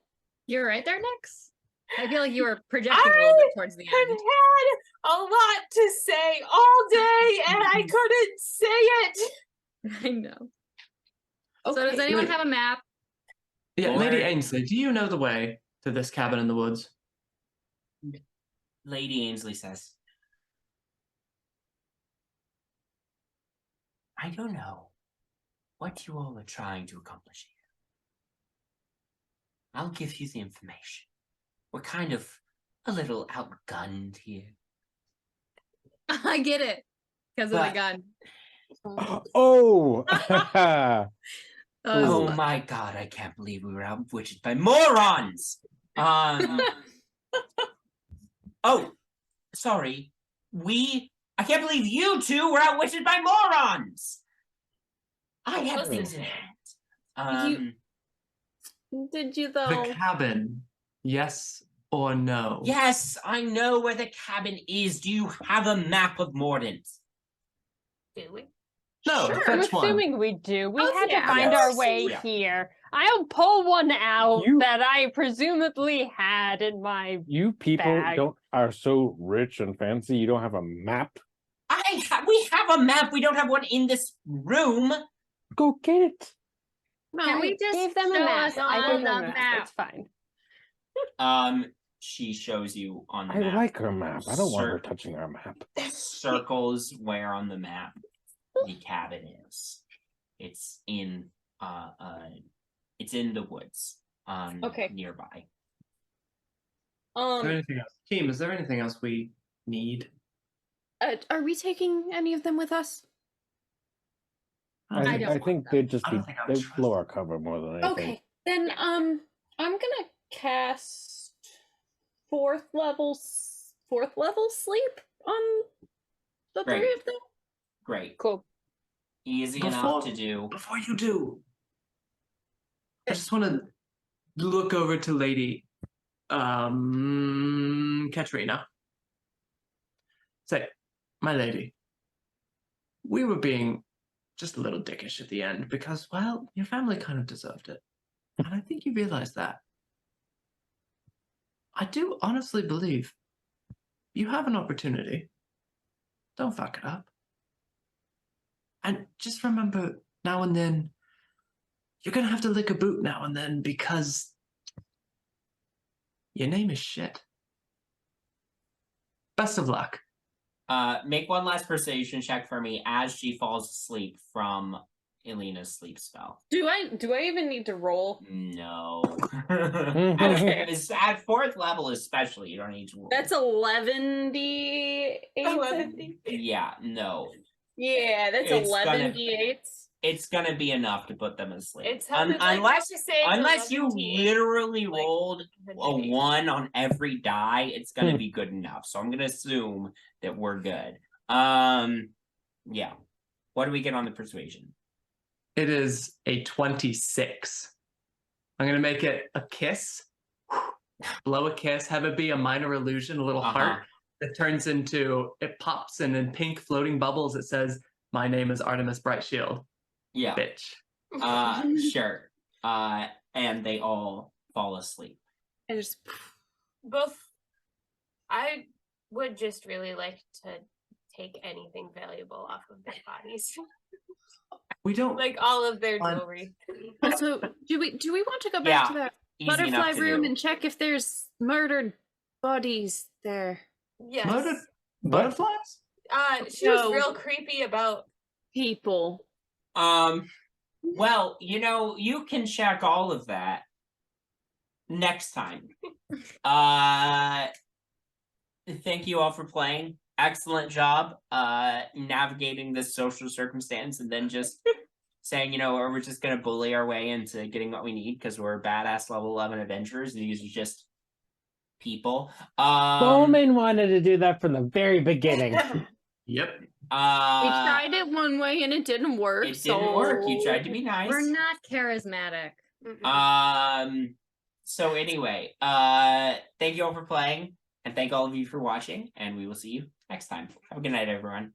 You're right there, Nyx. I feel like you were projecting a little bit towards the I've end. had a lot to say all day, and I couldn't say it. I know. Okay. So does anyone have a map? Yeah, Or- Lady Ainsley, do you know the way to this cabin in the woods? Lady Ainsley says, "I don't know what you all are trying to accomplish here. I'll give you the information. We're kind of a little outgunned here. I get it. Because of the But- gun. Oh. Oh my god, I can't believe we were outwitted by morons! Oh, sorry. I can't believe you two were outwitted by morons! I had things in hand. Did you The though? cabin, yes or no? Yes, I know where the cabin is. Do you have a map of Mordant? Do we? No, Sure. the I'm fetch one. assuming we do. We Oh, had yeah. to find Yes. our way Yeah. here. I'll pull one out You- that I presumably had in my. You people Bag. are so rich and fancy. You don't have a map. We have a map. We don't have one in this room. Go get it. Can we I just gave them a show map. us I on gave the them a map. map? It's fine. She shows you on the I map. like her map. I don't want her Sir. touching our map. Circles where on the map the cabin is. It's in the woods. Okay. Nearby. Is there anything else? Team, is there anything else we need? Are we taking any of them with us? I don't think they'd just I be don't think I would they'd trust blow them. our cover more than anything. Okay, then I'm gonna cast fourth level sleep on the Great. three of them. Great. Cool. Easy Before- enough to do. Before you do, I just want to look over to Lady Katrina. Say, my lady, we were being just a little dickish at the end because, well, your family kind of deserved it. And I think you realize that. I do honestly believe you have an opportunity. Don't fuck it up. And just remember, now and then, you're gonna have to lick a boot now and then because your name is shit. Best of luck. Make one last persuasion check for me as she falls asleep from Elina's sleep spell. Do I even need to roll? No. Okay. At fourth level especially, you don't need to roll. That's 11d8. 11D. Yeah, no. Yeah, that's It's 11 gonna- d8s. it's gonna be enough to put them asleep. It's how we'd like unless to say it's unless you 11 literally like, rolled a 1 on every die, it's gonna be good enough. So I'm gonna assume that we're good. Yeah. What do we get on the persuasion? It is a 26. I'm gonna make it a kiss. Blow a kiss, have it be a minor illusion, a little heart that turns into, it pops and in pink floating bubbles it says, "My name is Artemis Brightshield." Yeah. Bitch. Sure. And they all fall asleep. I just Both. I would just really like to take anything valuable off of their bodies, We don't like all of their Want- jewelry. also do we want to go back to that Easy butterfly enough to room do. and check if there's murdered bodies there? Yes. murdered butterflies? She was No. real creepy about. People. Well, you can check all of that next time. Thank you all for playing. Excellent job navigating this social circumstance and then just saying, we're just gonna bully our way into getting what we need because we're badass level 11 adventurers. These are just people. Bowmin wanted to do that from the very beginning. Yep. We tried it one way and it didn't work. It didn't work. You tried to be nice. We're not charismatic. So anyway, thank you all for playing, and thank all of you for watching, and we will see you next time. Have a good night, everyone.